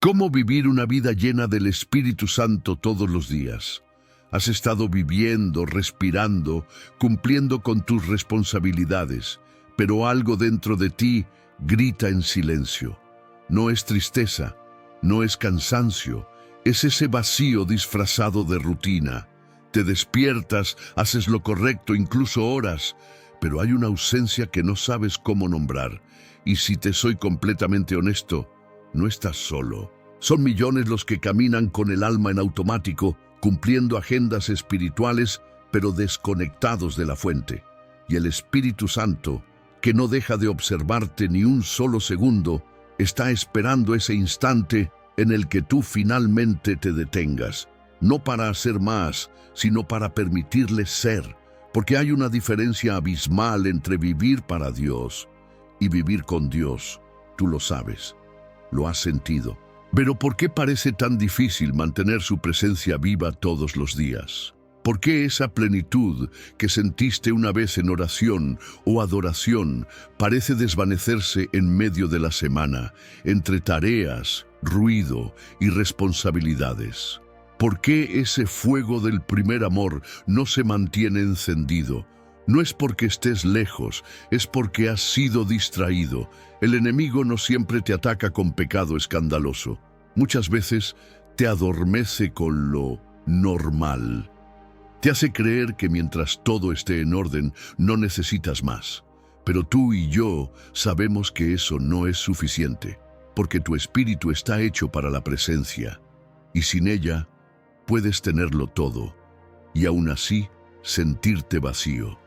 ¿Cómo vivir una vida llena del Espíritu Santo todos los días? Has estado viviendo, respirando, cumpliendo con tus responsabilidades, pero algo dentro de ti grita en silencio. No es tristeza, no es cansancio, es ese vacío disfrazado de rutina. Te despiertas, haces lo correcto, incluso oras, pero hay una ausencia que no sabes cómo nombrar. Y si te soy completamente honesto, no estás solo. Son millones los que caminan con el alma en automático, cumpliendo agendas espirituales, pero desconectados de la fuente. Y el Espíritu Santo, que no deja de observarte ni un solo segundo, está esperando ese instante en el que tú finalmente te detengas. No para hacer más, sino para permitirle ser, porque hay una diferencia abismal entre vivir para Dios y vivir con Dios. Tú lo sabes, lo has sentido. Pero ¿por qué parece tan difícil mantener su presencia viva todos los días? ¿Por qué esa plenitud que sentiste una vez en oración o adoración parece desvanecerse en medio de la semana, entre tareas, ruido y responsabilidades? ¿Por qué ese fuego del primer amor no se mantiene encendido? No es porque estés lejos, es porque has sido distraído. El enemigo no siempre te ataca con pecado escandaloso. Muchas veces te adormece con lo normal. Te hace creer que mientras todo esté en orden, no necesitas más. Pero tú y yo sabemos que eso no es suficiente, porque tu espíritu está hecho para la presencia, y sin ella puedes tenerlo todo, y aún así sentirte vacío.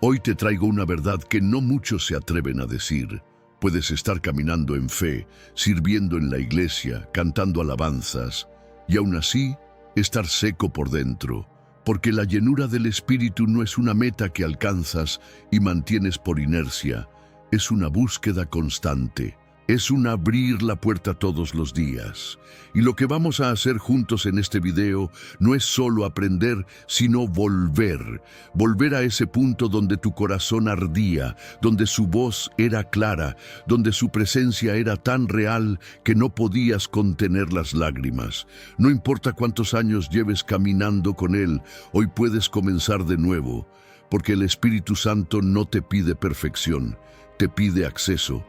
Hoy te traigo una verdad que no muchos se atreven a decir. Puedes estar caminando en fe, sirviendo en la iglesia, cantando alabanzas, y aún así estar seco por dentro, porque la llenura del Espíritu no es una meta que alcanzas y mantienes por inercia, es una búsqueda constante. Es un abrir la puerta todos los días. Y lo que vamos a hacer juntos en este video no es solo aprender, sino volver. Volver a ese punto donde tu corazón ardía, donde su voz era clara, donde su presencia era tan real que no podías contener las lágrimas. No importa cuántos años lleves caminando con Él, hoy puedes comenzar de nuevo, porque el Espíritu Santo no te pide perfección, te pide acceso.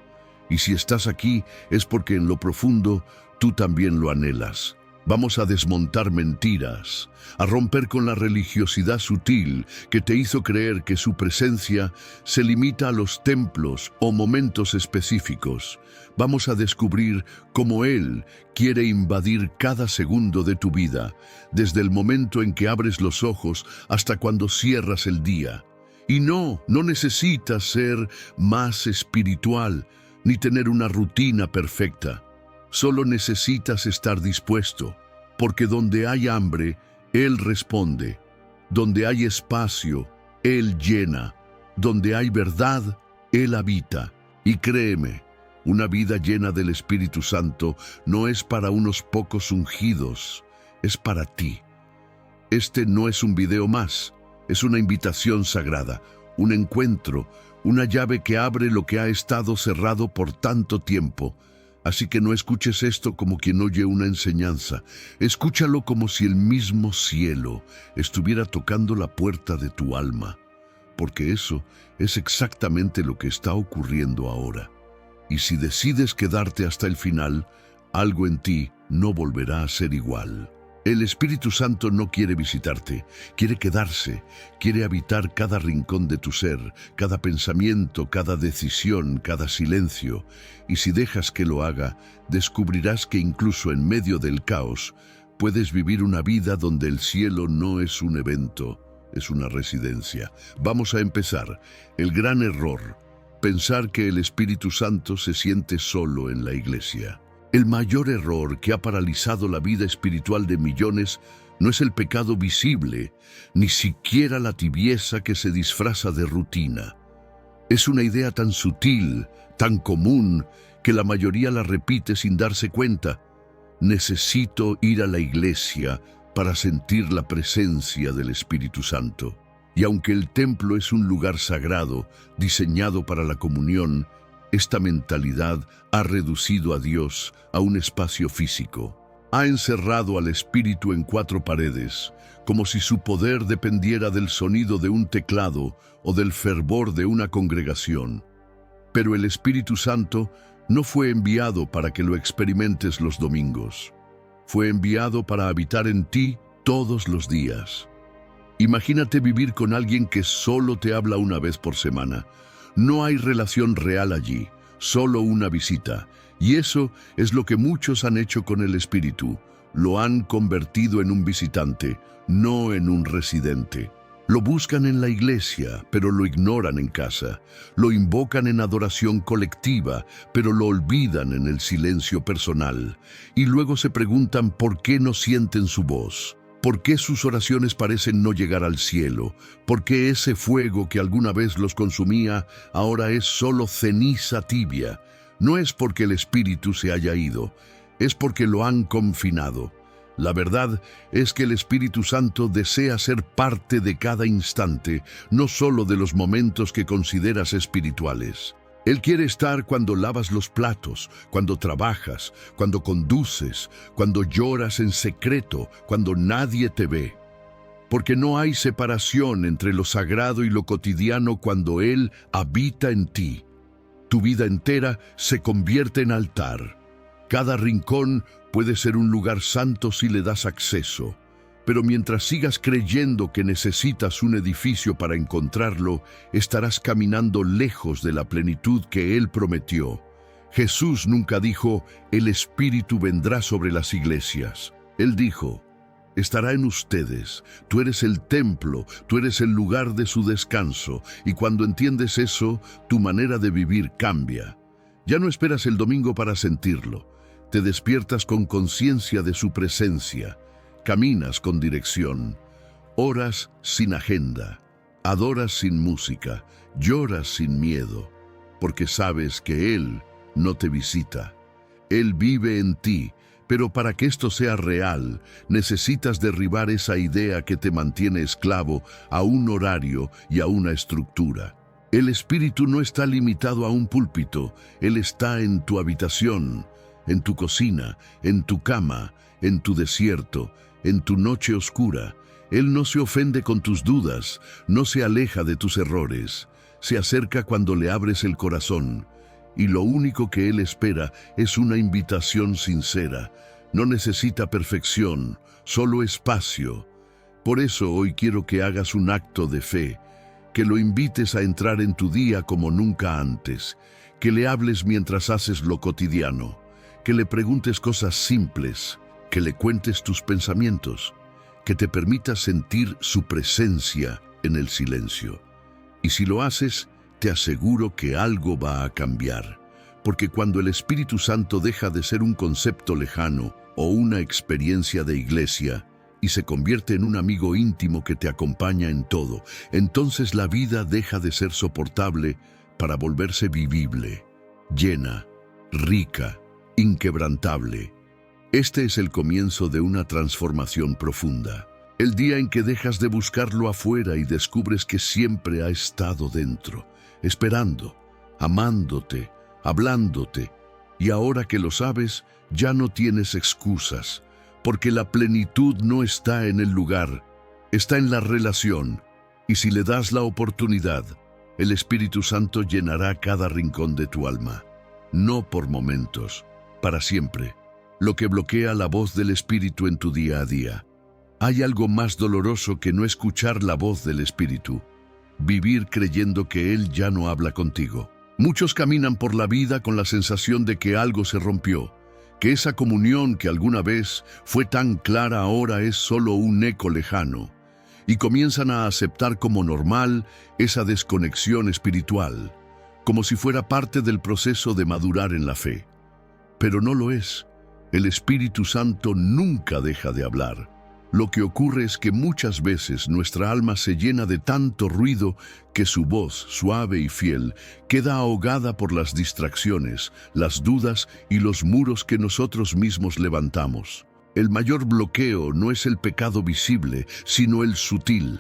Y si estás aquí es porque en lo profundo tú también lo anhelas. Vamos a desmontar mentiras, a romper con la religiosidad sutil que te hizo creer que su presencia se limita a los templos o momentos específicos. Vamos a descubrir cómo Él quiere invadir cada segundo de tu vida, desde el momento en que abres los ojos hasta cuando cierras el día. Y no necesitas ser más espiritual, ni tener una rutina perfecta. Solo necesitas estar dispuesto, porque donde hay hambre, Él responde. Donde hay espacio, Él llena. Donde hay verdad, Él habita. Y créeme, una vida llena del Espíritu Santo no es para unos pocos ungidos, es para ti. Este no es un video más, es una invitación sagrada, un encuentro, una llave que abre lo que ha estado cerrado por tanto tiempo. Así que no escuches esto como quien oye una enseñanza. Escúchalo como si el mismo cielo estuviera tocando la puerta de tu alma. Porque eso es exactamente lo que está ocurriendo ahora. Y si decides quedarte hasta el final, algo en ti no volverá a ser igual. El Espíritu Santo no quiere visitarte, quiere quedarse, quiere habitar cada rincón de tu ser, cada pensamiento, cada decisión, cada silencio. Y si dejas que lo haga, descubrirás que incluso en medio del caos, puedes vivir una vida donde el cielo no es un evento, es una residencia. Vamos a empezar. El gran error, pensar que el Espíritu Santo se siente solo en la iglesia. El mayor error que ha paralizado la vida espiritual de millones no es el pecado visible, ni siquiera la tibieza que se disfraza de rutina. Es una idea tan sutil, tan común, que la mayoría la repite sin darse cuenta. Necesito ir a la iglesia para sentir la presencia del Espíritu Santo. Y aunque el templo es un lugar sagrado, diseñado para la comunión, Esta mentalidad ha reducido a Dios a un espacio físico. Ha encerrado al espíritu en cuatro paredes, como si su poder dependiera del sonido de un teclado o del fervor de una congregación. Pero el Espíritu Santo no fue enviado para que lo experimentes los domingos. Fue enviado para habitar en ti todos los días. Imagínate vivir con alguien que solo te habla una vez por semana. No hay relación real allí, solo una visita. Y eso es lo que muchos han hecho con el Espíritu. Lo han convertido en un visitante, no en un residente. Lo buscan en la iglesia, pero lo ignoran en casa. Lo invocan en adoración colectiva, pero lo olvidan en el silencio personal. Y luego se preguntan por qué no sienten su voz. ¿Por qué sus oraciones parecen no llegar al cielo? ¿Por qué ese fuego que alguna vez los consumía ahora es solo ceniza tibia? No es porque el Espíritu se haya ido, es porque lo han confinado. La verdad es que el Espíritu Santo desea ser parte de cada instante, no solo de los momentos que consideras espirituales. Él quiere estar cuando lavas los platos, cuando trabajas, cuando conduces, cuando lloras en secreto, cuando nadie te ve. Porque no hay separación entre lo sagrado y lo cotidiano cuando Él habita en ti. Tu vida entera se convierte en altar. Cada rincón puede ser un lugar santo si le das acceso. Pero mientras sigas creyendo que necesitas un edificio para encontrarlo, estarás caminando lejos de la plenitud que Él prometió. Jesús nunca dijo, el Espíritu vendrá sobre las iglesias. Él dijo, estará en ustedes. Tú eres el templo, tú eres el lugar de su descanso. Y cuando entiendes eso, tu manera de vivir cambia. Ya no esperas el domingo para sentirlo. Te despiertas con conciencia de su presencia. Caminas con dirección. Oras sin agenda. Adoras sin música. Lloras sin miedo. Porque sabes que Él no te visita. Él vive en ti. Pero para que esto sea real, necesitas derribar esa idea que te mantiene esclavo a un horario y a una estructura. El Espíritu no está limitado a un púlpito. Él está en tu habitación, en tu cocina, en tu cama, en tu desierto, en tu noche oscura. Él no se ofende con tus dudas, no se aleja de tus errores. Se acerca cuando le abres el corazón. Y lo único que Él espera es una invitación sincera. No necesita perfección, solo espacio. Por eso hoy quiero que hagas un acto de fe, que lo invites a entrar en tu día como nunca antes, que le hables mientras haces lo cotidiano, que le preguntes cosas simples, que le cuentes tus pensamientos, que te permitas sentir su presencia en el silencio. Y si lo haces, te aseguro que algo va a cambiar, porque cuando el Espíritu Santo deja de ser un concepto lejano o una experiencia de iglesia y se convierte en un amigo íntimo que te acompaña en todo, entonces la vida deja de ser soportable para volverse vivible, llena, rica, inquebrantable. Este es el comienzo de una transformación profunda. El día en que dejas de buscarlo afuera y descubres que siempre ha estado dentro, esperando, amándote, hablándote, y ahora que lo sabes, ya no tienes excusas, porque la plenitud no está en el lugar, está en la relación, y si le das la oportunidad, el Espíritu Santo llenará cada rincón de tu alma, no por momentos, para siempre, lo que bloquea la voz del Espíritu en tu día a día. Hay algo más doloroso que no escuchar la voz del Espíritu. Vivir creyendo que Él ya no habla contigo. Muchos caminan por la vida con la sensación de que algo se rompió, que esa comunión que alguna vez fue tan clara ahora es solo un eco lejano, y comienzan a aceptar como normal esa desconexión espiritual, como si fuera parte del proceso de madurar en la fe. Pero no lo es. El Espíritu Santo nunca deja de hablar. Lo que ocurre es que muchas veces nuestra alma se llena de tanto ruido que su voz, suave y fiel, queda ahogada por las distracciones, las dudas y los muros que nosotros mismos levantamos. El mayor bloqueo no es el pecado visible, sino el sutil,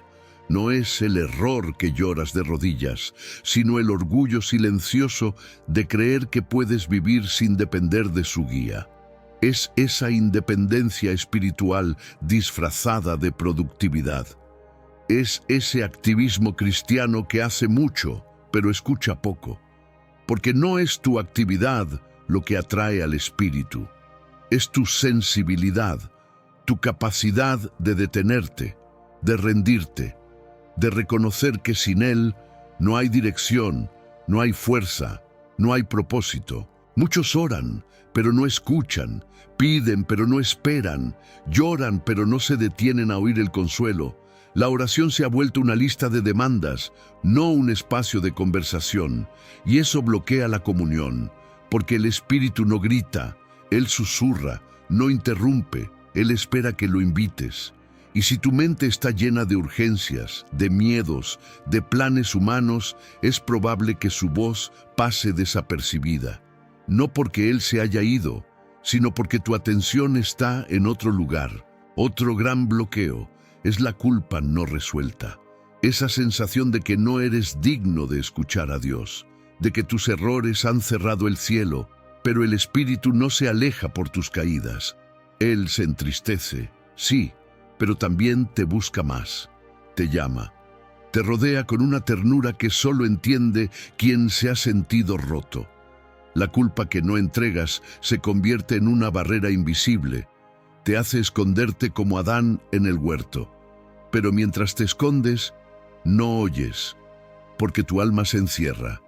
no es el error que lloras de rodillas, sino el orgullo silencioso de creer que puedes vivir sin depender de su guía. Es esa independencia espiritual disfrazada de productividad. Es ese activismo cristiano que hace mucho, pero escucha poco. Porque no es tu actividad lo que atrae al Espíritu. Es tu sensibilidad, tu capacidad de detenerte, de rendirte, de reconocer que sin Él no hay dirección, no hay fuerza, no hay propósito. Muchos oran, pero no escuchan, piden, pero no esperan, lloran, pero no se detienen a oír el consuelo. La oración se ha vuelto una lista de demandas, no un espacio de conversación, y eso bloquea la comunión, porque el Espíritu no grita, Él susurra, no interrumpe, Él espera que lo invites. Y si tu mente está llena de urgencias, de miedos, de planes humanos, es probable que su voz pase desapercibida. No porque Él se haya ido, sino porque tu atención está en otro lugar. Otro gran bloqueo es la culpa no resuelta. Esa sensación de que no eres digno de escuchar a Dios, de que tus errores han cerrado el cielo, pero el Espíritu no se aleja por tus caídas. Él se entristece, sí, pero también te busca más, te llama, te rodea con una ternura que solo entiende quien se ha sentido roto. La culpa que no entregas se convierte en una barrera invisible, te hace esconderte como Adán en el huerto. Pero mientras te escondes, no oyes, porque tu alma se encierra,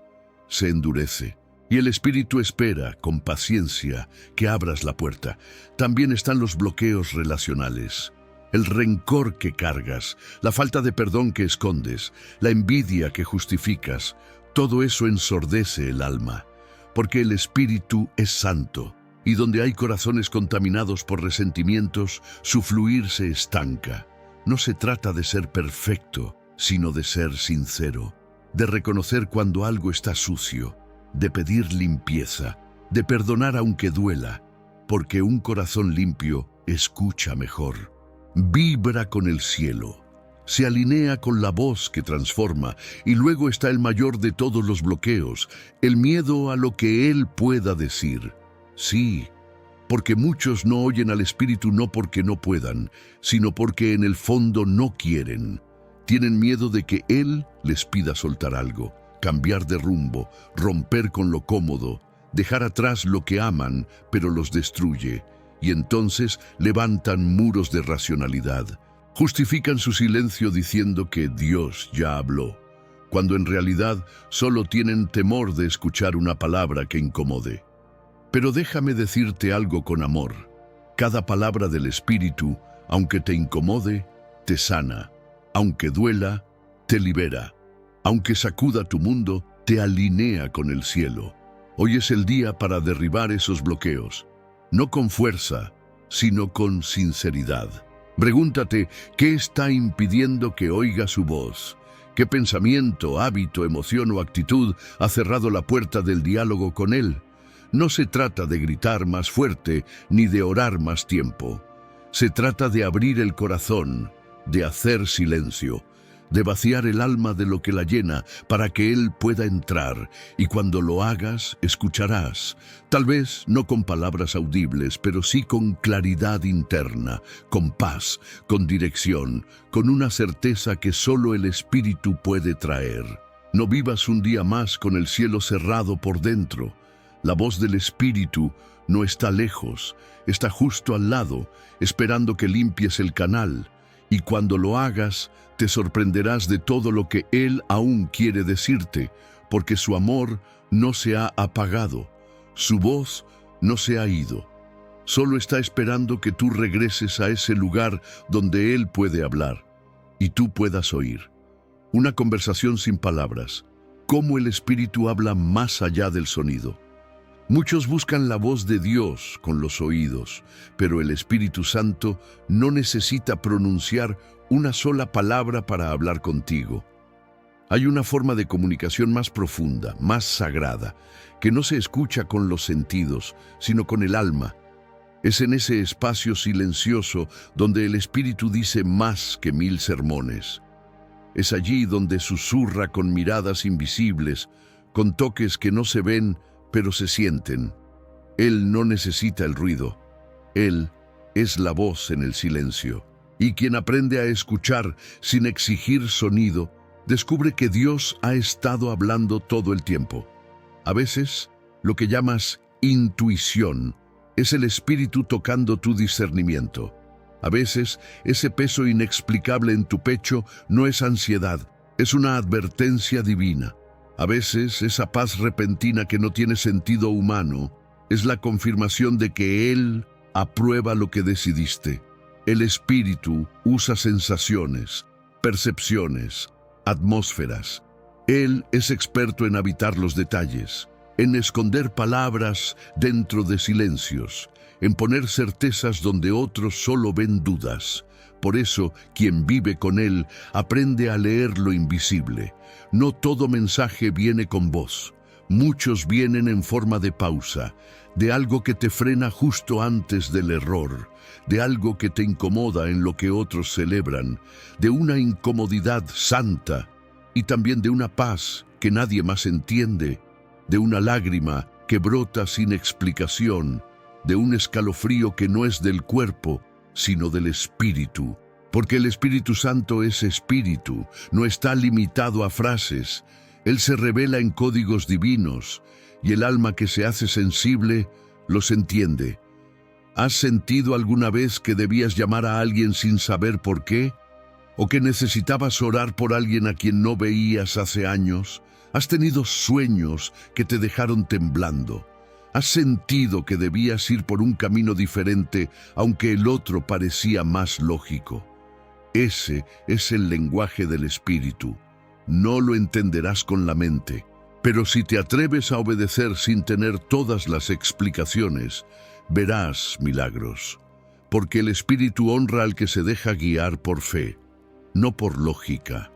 se endurece, y el Espíritu espera, con paciencia, que abras la puerta. También están los bloqueos relacionales. El rencor que cargas, la falta de perdón que escondes, la envidia que justificas, todo eso ensordece el alma, porque el Espíritu es santo, y donde hay corazones contaminados por resentimientos, su fluir se estanca. No se trata de ser perfecto, sino de ser sincero, de reconocer cuando algo está sucio, de pedir limpieza, de perdonar aunque duela, porque un corazón limpio escucha mejor. Vibra con el cielo, se alinea con la voz que transforma, y luego está el mayor de todos los bloqueos, el miedo a lo que Él pueda decir. Sí, porque muchos no oyen al Espíritu no porque no puedan, sino porque en el fondo no quieren. Tienen miedo de que Él les pida soltar algo, cambiar de rumbo, romper con lo cómodo, dejar atrás lo que aman, pero los destruye. Y entonces levantan muros de racionalidad. Justifican su silencio diciendo que Dios ya habló, cuando en realidad solo tienen temor de escuchar una palabra que incomode. Pero déjame decirte algo con amor. Cada palabra del Espíritu, aunque te incomode, te sana. Aunque duela, te libera. Aunque sacuda tu mundo, te alinea con el cielo. Hoy es el día para derribar esos bloqueos. No con fuerza, sino con sinceridad. Pregúntate, ¿qué está impidiendo que oiga su voz? ¿Qué pensamiento, hábito, emoción o actitud ha cerrado la puerta del diálogo con Él? No se trata de gritar más fuerte ni de orar más tiempo. Se trata de abrir el corazón, de hacer silencio, de vaciar el alma de lo que la llena para que Él pueda entrar, y cuando lo hagas, escucharás, tal vez no con palabras audibles, pero sí con claridad interna, con paz, con dirección, con una certeza que solo el Espíritu puede traer. No vivas un día más con el cielo cerrado por dentro. La voz del Espíritu no está lejos, está justo al lado, esperando que limpies el canal. Y cuando lo hagas, te sorprenderás de todo lo que Él aún quiere decirte, porque su amor no se ha apagado, su voz no se ha ido. Solo está esperando que tú regreses a ese lugar donde Él puede hablar y tú puedas oír. Una conversación sin palabras, cómo el Espíritu habla más allá del sonido. Muchos buscan la voz de Dios con los oídos, pero el Espíritu Santo no necesita pronunciar una sola palabra para hablar contigo. Hay una forma de comunicación más profunda, más sagrada, que no se escucha con los sentidos, sino con el alma. Es en ese espacio silencioso donde el Espíritu dice más que 1000 sermones. Es allí donde susurra con miradas invisibles, con toques que no se ven, pero se sienten. Él no necesita el ruido. Él es la voz en el silencio. Y quien aprende a escuchar sin exigir sonido, descubre que Dios ha estado hablando todo el tiempo. A veces, lo que llamas intuición es el Espíritu tocando tu discernimiento. A veces, ese peso inexplicable en tu pecho no es ansiedad, es una advertencia divina. A veces, esa paz repentina que no tiene sentido humano es la confirmación de que Él aprueba lo que decidiste. El Espíritu usa sensaciones, percepciones, atmósferas. Él es experto en habitar los detalles, en esconder palabras dentro de silencios, en poner certezas donde otros solo ven dudas. Por eso, quien vive con Él aprende a leer lo invisible. No todo mensaje viene con voz. Muchos vienen en forma de pausa, de algo que te frena justo antes del error, de algo que te incomoda en lo que otros celebran, de una incomodidad santa y también de una paz que nadie más entiende, de una lágrima que brota sin explicación, de un escalofrío que no es del cuerpo, sino del espíritu. Porque el Espíritu Santo es espíritu, no está limitado a frases. Él se revela en códigos divinos, y el alma que se hace sensible los entiende. ¿Has sentido alguna vez que debías llamar a alguien sin saber por qué? ¿O que necesitabas orar por alguien a quien no veías hace años? ¿Has tenido sueños que te dejaron temblando? ¿Has sentido que debías ir por un camino diferente, aunque el otro parecía más lógico? Ese es el lenguaje del Espíritu. No lo entenderás con la mente, pero si te atreves a obedecer sin tener todas las explicaciones, verás milagros. Porque el Espíritu honra al que se deja guiar por fe, no por lógica.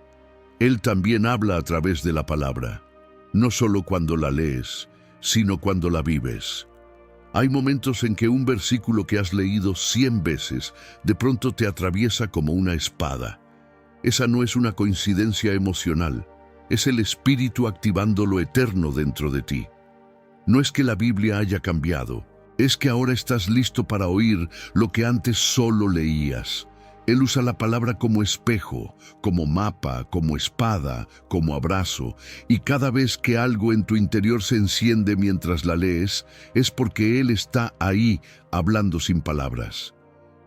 Él también habla a través de la palabra, no solo cuando la lees, sino cuando la vives. Hay momentos en que un versículo que has leído 100 veces de pronto te atraviesa como una espada. Esa no es una coincidencia emocional, es el Espíritu activando lo eterno dentro de ti. No es que la Biblia haya cambiado, es que ahora estás listo para oír lo que antes solo leías. Él usa la palabra como espejo, como mapa, como espada, como abrazo, y cada vez que algo en tu interior se enciende mientras la lees, es porque Él está ahí hablando sin palabras.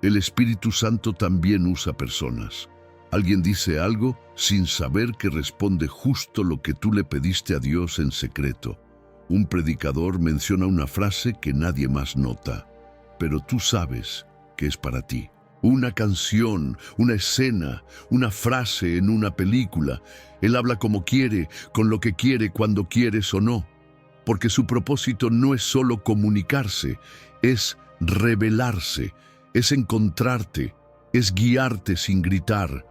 El Espíritu Santo también usa personas. Alguien dice algo sin saber que responde justo lo que tú le pediste a Dios en secreto. Un predicador menciona una frase que nadie más nota, pero tú sabes que es para ti. Una canción, una escena, una frase en una película. Él habla como quiere, con lo que quiere, cuando quieres o no. Porque su propósito no es solo comunicarse, es revelarse, es encontrarte, es guiarte sin gritar.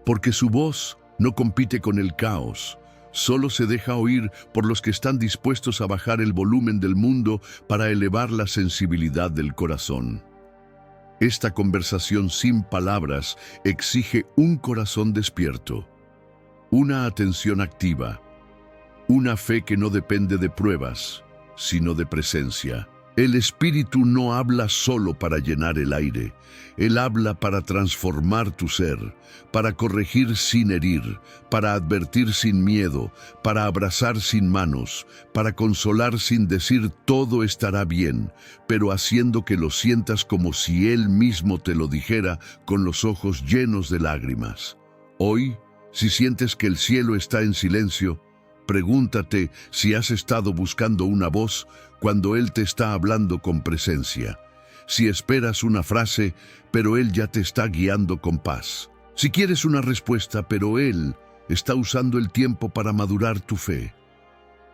Porque su voz no compite con el caos, solo se deja oír por los que están dispuestos a bajar el volumen del mundo para elevar la sensibilidad del corazón. Esta conversación sin palabras exige un corazón despierto, una atención activa, una fe que no depende de pruebas, sino de presencia. El Espíritu no habla solo para llenar el aire, Él habla para transformar tu ser, para corregir sin herir, para advertir sin miedo, para abrazar sin manos, para consolar sin decir todo estará bien, pero haciendo que lo sientas como si Él mismo te lo dijera con los ojos llenos de lágrimas. Hoy, si sientes que el cielo está en silencio, pregúntate si has estado buscando una voz cuando Él te está hablando con presencia. Si esperas una frase, pero Él ya te está guiando con paz. Si quieres una respuesta, pero Él está usando el tiempo para madurar tu fe.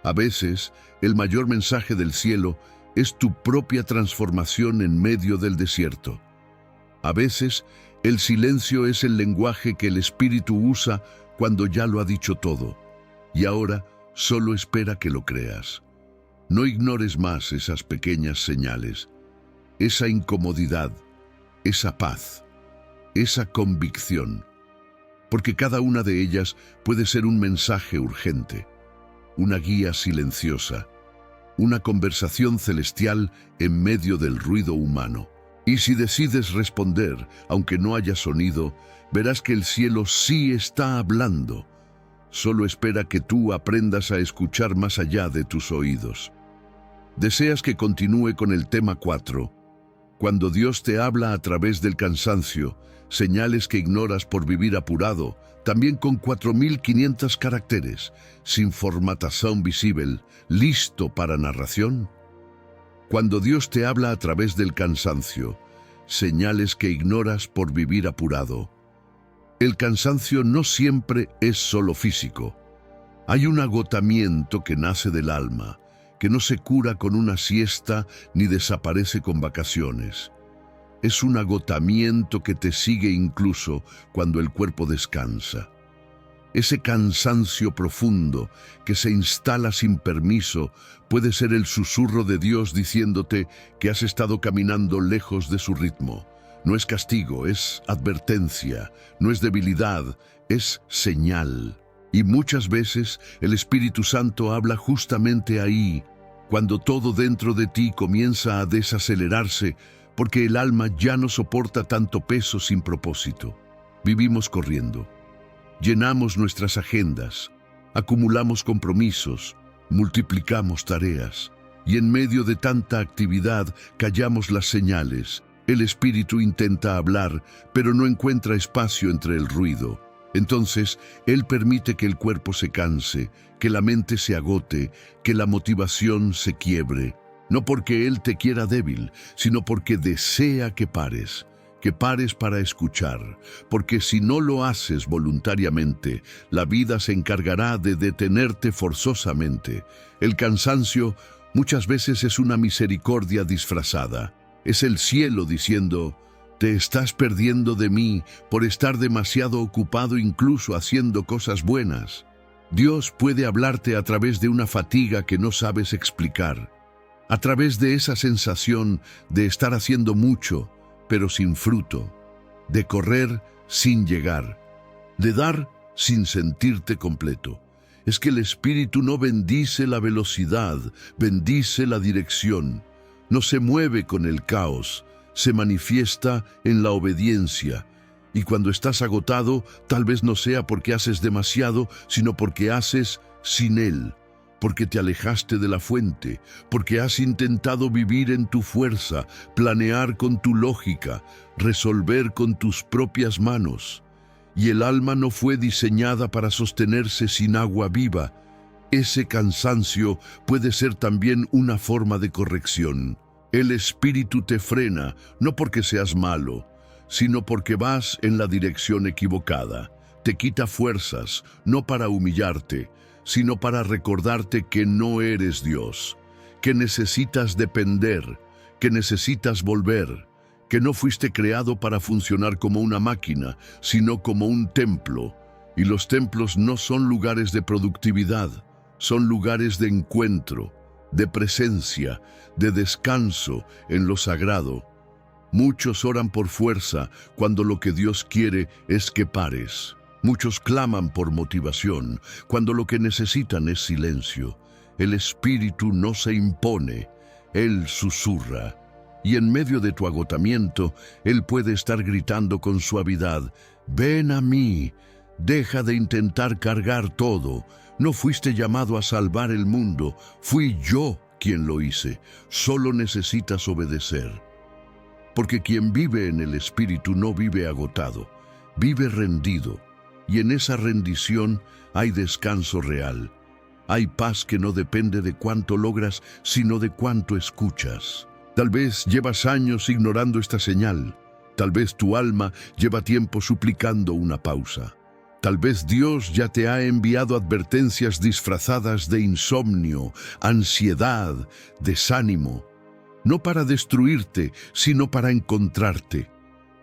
A veces, el mayor mensaje del cielo es tu propia transformación en medio del desierto. A veces, el silencio es el lenguaje que el Espíritu usa cuando ya lo ha dicho todo. Y ahora, solo espera que lo creas. No ignores más esas pequeñas señales, esa incomodidad, esa paz, esa convicción. porque cada una de ellas puede ser un mensaje urgente, una guía silenciosa, una conversación celestial en medio del ruido humano. Y si decides responder, aunque no haya sonido, verás que el cielo sí está hablando. Solo espera que tú aprendas a escuchar más allá de tus oídos. ¿Deseas que continúe con el tema 4? Cuando Dios te habla a través del cansancio, señales que ignoras por vivir apurado, también con 4.500 caracteres, sin formatación visible, listo para narración. Cuando Dios te habla a través del cansancio, señales que ignoras por vivir apurado. El cansancio no siempre es solo físico. Hay un agotamiento que nace del alma, que no se cura con una siesta ni desaparece con vacaciones. Es un agotamiento que te sigue incluso cuando el cuerpo descansa. Ese cansancio profundo que se instala sin permiso puede ser el susurro de Dios diciéndote que has estado caminando lejos de su ritmo. No es castigo, es advertencia, no es debilidad, es señal. Y muchas veces el Espíritu Santo habla justamente ahí, cuando todo dentro de ti comienza a desacelerarse, porque el alma ya no soporta tanto peso sin propósito. Vivimos corriendo. Llenamos nuestras agendas, acumulamos compromisos, multiplicamos tareas, y en medio de tanta actividad callamos las señales. El espíritu intenta hablar, pero no encuentra espacio entre el ruido. Entonces, Él permite que el cuerpo se canse, que la mente se agote, que la motivación se quiebre. No porque Él te quiera débil, sino porque desea que pares para escuchar, porque si no lo haces voluntariamente, la vida se encargará de detenerte forzosamente. El cansancio muchas veces es una misericordia disfrazada. Es el cielo diciendo, te estás perdiendo de mí por estar demasiado ocupado incluso haciendo cosas buenas. Dios puede hablarte a través de una fatiga que no sabes explicar, a través de esa sensación de estar haciendo mucho, pero sin fruto, de correr sin llegar, de dar sin sentirte completo. Es que el Espíritu no bendice la velocidad, bendice la dirección. No se mueve con el caos, se manifiesta en la obediencia. Y cuando estás agotado, tal vez no sea porque haces demasiado, sino porque haces sin Él, porque te alejaste de la fuente, porque has intentado vivir en tu fuerza, planear con tu lógica, resolver con tus propias manos. Y el alma no fue diseñada para sostenerse sin agua viva. Ese cansancio puede ser también una forma de corrección. El Espíritu te frena, no porque seas malo, sino porque vas en la dirección equivocada. Te quita fuerzas, no para humillarte, sino para recordarte que no eres Dios, que necesitas depender, que necesitas volver, que no fuiste creado para funcionar como una máquina, sino como un templo. Y los templos no son lugares de productividad, son lugares de encuentro, de presencia, de descanso en lo sagrado. Muchos oran por fuerza cuando lo que Dios quiere es que pares. Muchos claman por motivación cuando lo que necesitan es silencio. El Espíritu no se impone, Él susurra. Y en medio de tu agotamiento, Él puede estar gritando con suavidad, «Ven a mí, deja de intentar cargar todo. No fuiste llamado a salvar el mundo, fui yo quien lo hice. Solo necesitas obedecer». Porque quien vive en el Espíritu no vive agotado, vive rendido. Y en esa rendición hay descanso real. Hay paz que no depende de cuánto logras, sino de cuánto escuchas. Tal vez llevas años ignorando esta señal. Tal vez tu alma lleva tiempo suplicando una pausa. Tal vez Dios ya te ha enviado advertencias disfrazadas de insomnio, ansiedad, desánimo. No para destruirte, sino para encontrarte.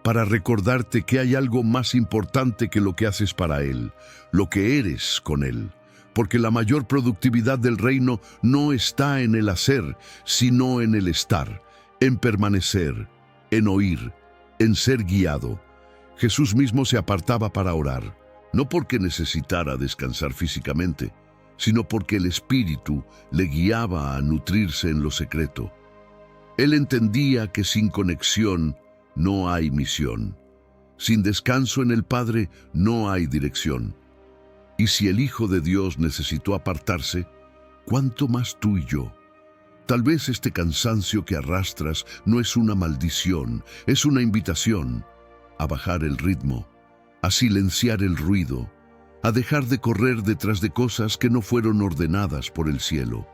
Para recordarte que hay algo más importante que lo que haces para Él, lo que eres con Él. Porque la mayor productividad del reino no está en el hacer, sino en el estar, en permanecer, en oír, en ser guiado. Jesús mismo se apartaba para orar. no porque necesitara descansar físicamente, sino porque el Espíritu le guiaba a nutrirse en lo secreto. Él entendía que sin conexión no hay misión. Sin descanso en el Padre no hay dirección. Y si el Hijo de Dios necesitó apartarse, ¿cuánto más tú y yo? Tal vez este cansancio que arrastras no es una maldición, es una invitación a bajar el ritmo, a silenciar el ruido, a dejar de correr detrás de cosas que no fueron ordenadas por el cielo.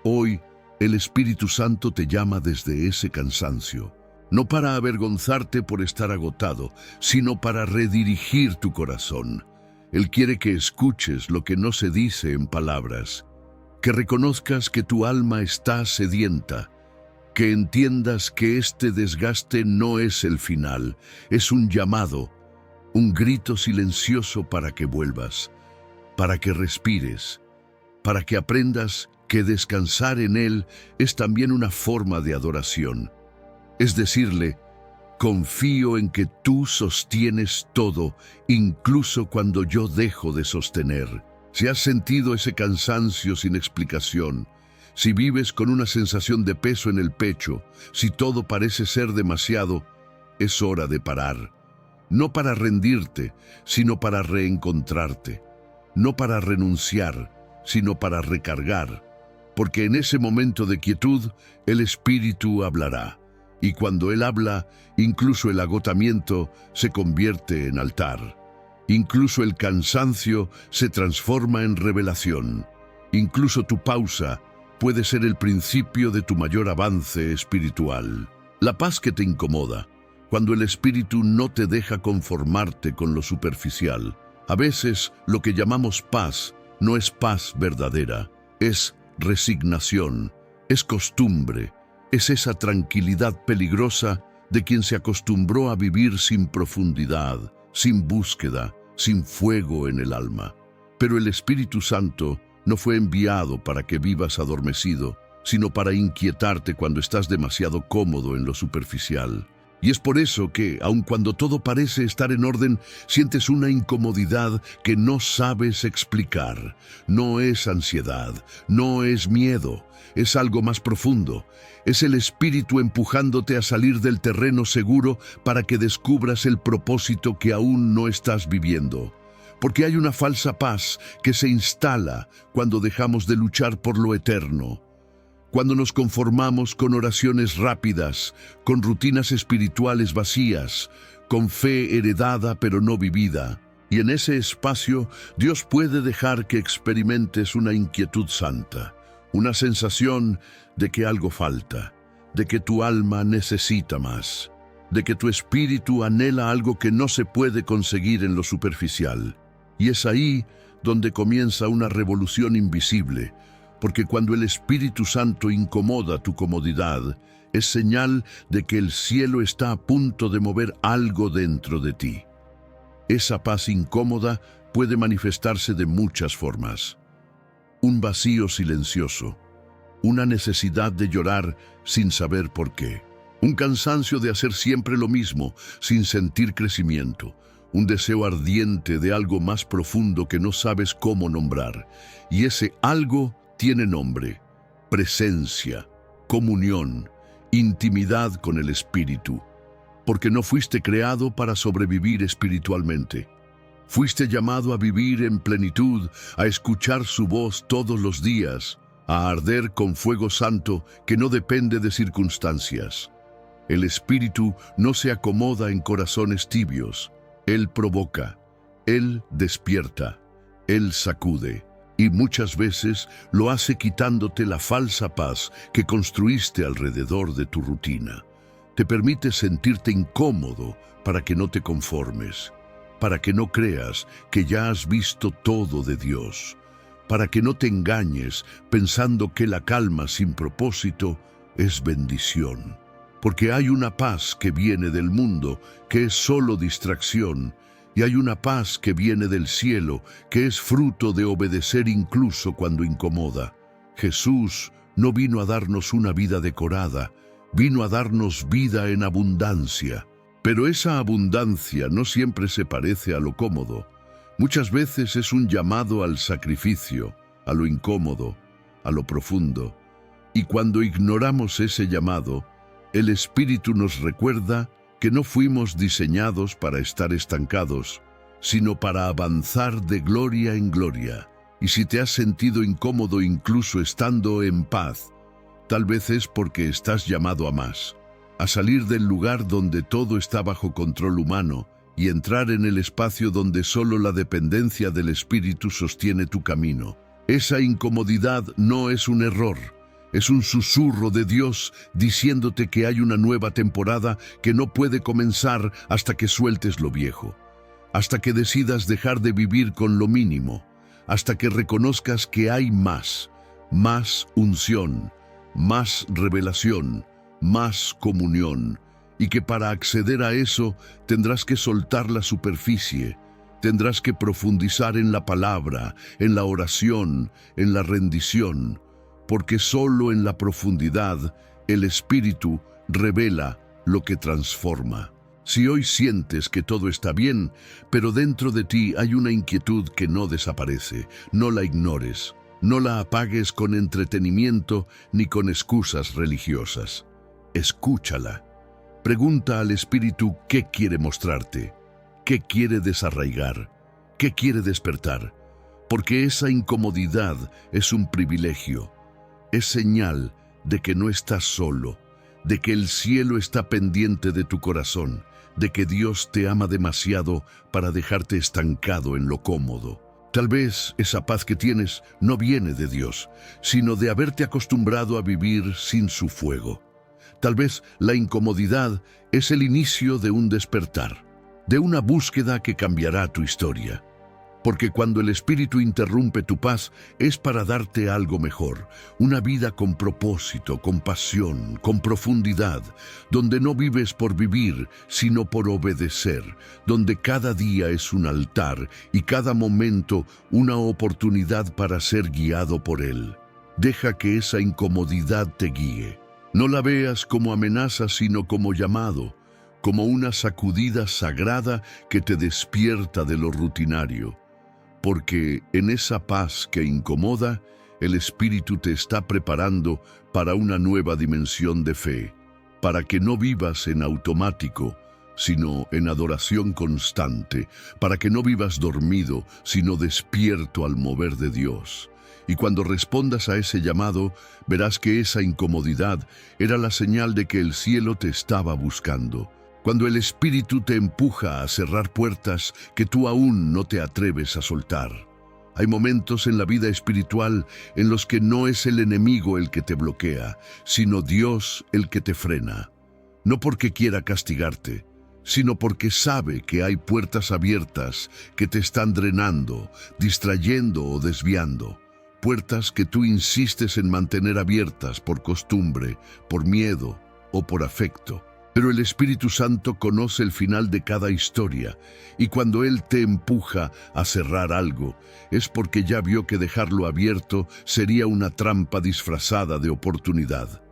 Hoy, el Espíritu Santo te llama desde ese cansancio, no para avergonzarte por estar agotado, sino para redirigir tu corazón. Él quiere que escuches lo que no se dice en palabras, que reconozcas que tu alma está sedienta, que entiendas que este desgaste no es el final, es un llamado, un grito silencioso para que vuelvas, para que respires, para que aprendas que descansar en Él es también una forma de adoración. Es decirle, confío en que tú sostienes todo, incluso cuando yo dejo de sostener. Si has sentido ese cansancio sin explicación, si vives con una sensación de peso en el pecho, si todo parece ser demasiado, es hora de parar. No para rendirte, sino para reencontrarte. No para renunciar, sino para recargar. Porque en ese momento de quietud, el Espíritu hablará. Y cuando Él habla, incluso el agotamiento se convierte en altar. Incluso el cansancio se transforma en revelación. Incluso tu pausa puede ser el principio de tu mayor avance espiritual. La paz que te incomoda, cuando el Espíritu no te deja conformarte con lo superficial. A veces, lo que llamamos paz no es paz verdadera, es resignación, es costumbre, es esa tranquilidad peligrosa de quien se acostumbró a vivir sin profundidad, sin búsqueda, sin fuego en el alma. Pero el Espíritu Santo no fue enviado para que vivas adormecido, sino para inquietarte cuando estás demasiado cómodo en lo superficial. Y es por eso que, aun cuando todo parece estar en orden, sientes una incomodidad que no sabes explicar. No es ansiedad, no es miedo, es algo más profundo. Es el Espíritu empujándote a salir del terreno seguro para que descubras el propósito que aún no estás viviendo. Porque hay una falsa paz que se instala cuando dejamos de luchar por lo eterno. Cuando nos conformamos con oraciones rápidas, con rutinas espirituales vacías, con fe heredada pero no vivida. Y en ese espacio, Dios puede dejar que experimentes una inquietud santa, una sensación de que algo falta, de que tu alma necesita más, de que tu espíritu anhela algo que no se puede conseguir en lo superficial. Y es ahí donde comienza una revolución invisible, porque cuando el Espíritu Santo incomoda tu comodidad, es señal de que el cielo está a punto de mover algo dentro de ti. Esa paz incómoda puede manifestarse de muchas formas. Un vacío silencioso, una necesidad de llorar sin saber por qué, un cansancio de hacer siempre lo mismo sin sentir crecimiento, un deseo ardiente de algo más profundo que no sabes cómo nombrar, y ese algo tiene nombre: presencia, comunión, intimidad con el Espíritu. Porque no fuiste creado para sobrevivir espiritualmente. Fuiste llamado a vivir en plenitud, a escuchar su voz todos los días, a arder con fuego santo que no depende de circunstancias. El Espíritu no se acomoda en corazones tibios. Él provoca, Él despierta, Él sacude. Y muchas veces lo hace quitándote la falsa paz que construiste alrededor de tu rutina. Te permite sentirte incómodo para que no te conformes, para que no creas que ya has visto todo de Dios, para que no te engañes pensando que la calma sin propósito es bendición. Porque hay una paz que viene del mundo, que es solo distracción, y hay una paz que viene del cielo, que es fruto de obedecer incluso cuando incomoda. Jesús no vino a darnos una vida decorada, vino a darnos vida en abundancia. Pero esa abundancia no siempre se parece a lo cómodo. Muchas veces es un llamado al sacrificio, a lo incómodo, a lo profundo. Y cuando ignoramos ese llamado, el Espíritu nos recuerda que no fuimos diseñados para estar estancados, sino para avanzar de gloria en gloria. Y si te has sentido incómodo incluso estando en paz, tal vez es porque estás llamado a más, a salir del lugar donde todo está bajo control humano y entrar en el espacio donde solo la dependencia del Espíritu sostiene tu camino. Esa incomodidad no es un error, es un susurro de Dios diciéndote que hay una nueva temporada que no puede comenzar hasta que sueltes lo viejo, hasta que decidas dejar de vivir con lo mínimo, hasta que reconozcas que hay más unción, más revelación, más comunión, y que para acceder a eso tendrás que soltar la superficie, tendrás que profundizar en la palabra, en la oración, en la rendición, porque solo en la profundidad el Espíritu revela lo que transforma. Si hoy sientes que todo está bien, pero dentro de ti hay una inquietud que no desaparece, no la ignores, no la apagues con entretenimiento ni con excusas religiosas. Escúchala. Pregunta al Espíritu qué quiere mostrarte, qué quiere desarraigar, qué quiere despertar, porque esa incomodidad es un privilegio, es señal de que no estás solo, de que el cielo está pendiente de tu corazón, de que Dios te ama demasiado para dejarte estancado en lo cómodo. Tal vez esa paz que tienes no viene de Dios, sino de haberte acostumbrado a vivir sin su fuego. Tal vez la incomodidad es el inicio de un despertar, de una búsqueda que cambiará tu historia. Porque cuando el Espíritu interrumpe tu paz es para darte algo mejor, una vida con propósito, con pasión, con profundidad, donde no vives por vivir, sino por obedecer, donde cada día es un altar y cada momento una oportunidad para ser guiado por Él. Deja que esa incomodidad te guíe. No la veas como amenaza, sino como llamado, como una sacudida sagrada que te despierta de lo rutinario. Porque en esa paz que incomoda, el Espíritu te está preparando para una nueva dimensión de fe, para que no vivas en automático, sino en adoración constante, para que no vivas dormido, sino despierto al mover de Dios. Y cuando respondas a ese llamado, verás que esa incomodidad era la señal de que el cielo te estaba buscando. Cuando el Espíritu te empuja a cerrar puertas que tú aún no te atreves a soltar. Hay momentos en la vida espiritual en los que no es el enemigo el que te bloquea, sino Dios el que te frena. No porque quiera castigarte, sino porque sabe que hay puertas abiertas que te están drenando, distrayendo o desviando. Puertas que tú insistes en mantener abiertas por costumbre, por miedo o por afecto. Pero el Espíritu Santo conoce el final de cada historia, y cuando Él te empuja a cerrar algo, es porque ya vio que dejarlo abierto sería una trampa disfrazada de oportunidad.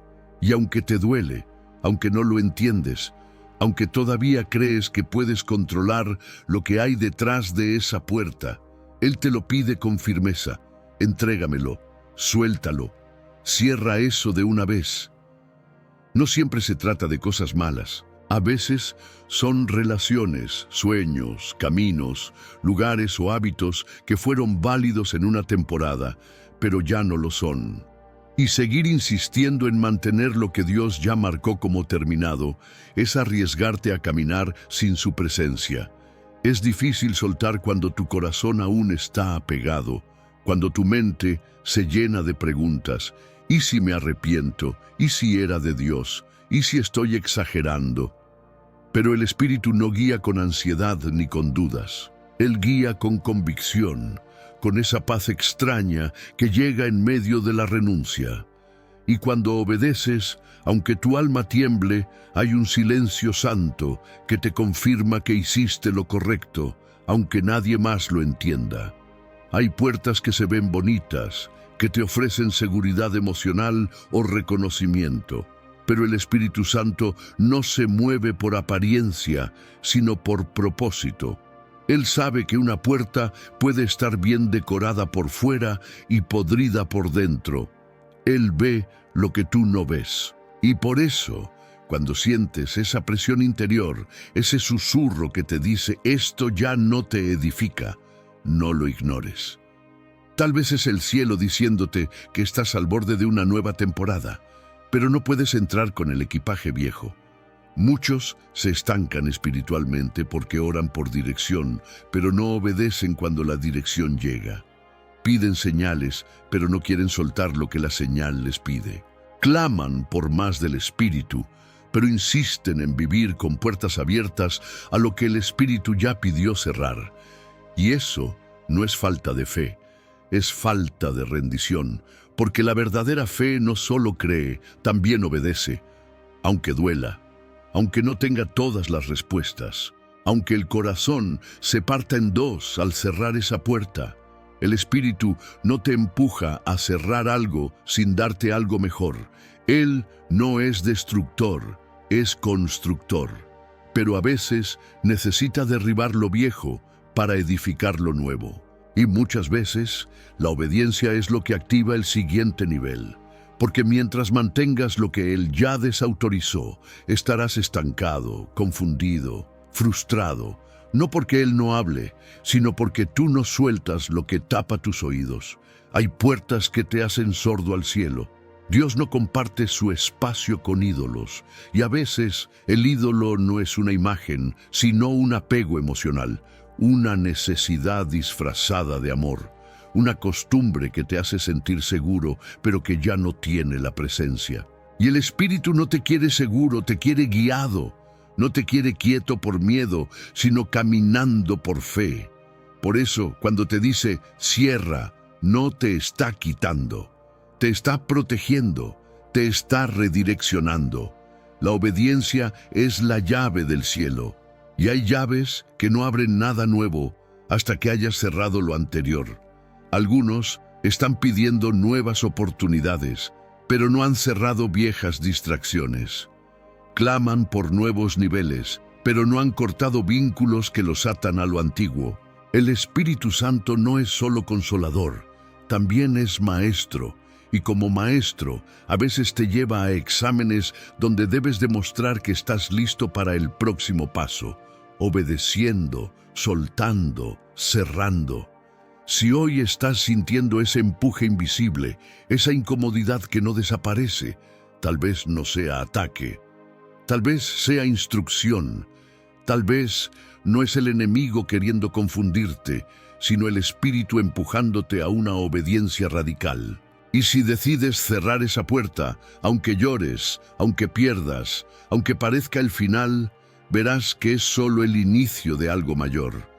Y aunque te duele, aunque no lo entiendes, aunque todavía crees que puedes controlar lo que hay detrás de esa puerta, Él te lo pide con firmeza. Entrégamelo, suéltalo, cierra eso de una vez. No siempre se trata de cosas malas. A veces son relaciones, sueños, caminos, lugares o hábitos que fueron válidos en una temporada, pero ya no lo son. Y seguir insistiendo en mantener lo que Dios ya marcó como terminado es arriesgarte a caminar sin su presencia. Es difícil soltar cuando tu corazón aún está apegado, cuando tu mente se llena de preguntas. ¿Y si me arrepiento? ¿Y si era de Dios? ¿Y si estoy exagerando? Pero el Espíritu no guía con ansiedad ni con dudas. Él guía con convicción, con esa paz extraña que llega en medio de la renuncia. Y cuando obedeces, aunque tu alma tiemble, hay un silencio santo que te confirma que hiciste lo correcto, aunque nadie más lo entienda. Hay puertas que se ven bonitas, que te ofrecen seguridad emocional o reconocimiento, pero el Espíritu Santo no se mueve por apariencia, sino por propósito. Él sabe que una puerta puede estar bien decorada por fuera y podrida por dentro. Él ve lo que tú no ves. Y por eso, cuando sientes esa presión interior, ese susurro que te dice esto ya no te edifica, no lo ignores. Tal vez es el cielo diciéndote que estás al borde de una nueva temporada, pero no puedes entrar con el equipaje viejo. Muchos se estancan espiritualmente porque oran por dirección, pero no obedecen cuando la dirección llega. Piden señales, pero no quieren soltar lo que la señal les pide. Claman por más del Espíritu, pero insisten en vivir con puertas abiertas a lo que el Espíritu ya pidió cerrar. Y eso no es falta de fe, es falta de rendición, porque la verdadera fe no solo cree, también obedece, aunque duela, aunque no tenga todas las respuestas, aunque el corazón se parta en dos al cerrar esa puerta. El Espíritu no te empuja a cerrar algo sin darte algo mejor. Él no es destructor, es constructor. Pero a veces necesita derribar lo viejo para edificar lo nuevo. Y muchas veces la obediencia es lo que activa el siguiente nivel. Porque mientras mantengas lo que Él ya desautorizó, estarás estancado, confundido, frustrado, no porque Él no hable, sino porque tú no sueltas lo que tapa tus oídos. Hay puertas que te hacen sordo al cielo. Dios no comparte su espacio con ídolos, y a veces el ídolo no es una imagen, sino un apego emocional, una necesidad disfrazada de amor. Una costumbre que te hace sentir seguro, pero que ya no tiene la presencia. Y el Espíritu no te quiere seguro, te quiere guiado. No te quiere quieto por miedo, sino caminando por fe. Por eso, cuando te dice, cierra, no te está quitando. Te está protegiendo, te está redireccionando. La obediencia es la llave del cielo. Y hay llaves que no abren nada nuevo hasta que hayas cerrado lo anterior. Algunos están pidiendo nuevas oportunidades, pero no han cerrado viejas distracciones. Claman por nuevos niveles, pero no han cortado vínculos que los atan a lo antiguo. El Espíritu Santo no es solo consolador, también es maestro, y como maestro, a veces te lleva a exámenes donde debes demostrar que estás listo para el próximo paso, obedeciendo, soltando, cerrando. Si hoy estás sintiendo ese empuje invisible, esa incomodidad que no desaparece, tal vez no sea ataque, tal vez sea instrucción, tal vez no es el enemigo queriendo confundirte, sino el Espíritu empujándote a una obediencia radical. Y si decides cerrar esa puerta, aunque llores, aunque pierdas, aunque parezca el final, verás que es solo el inicio de algo mayor.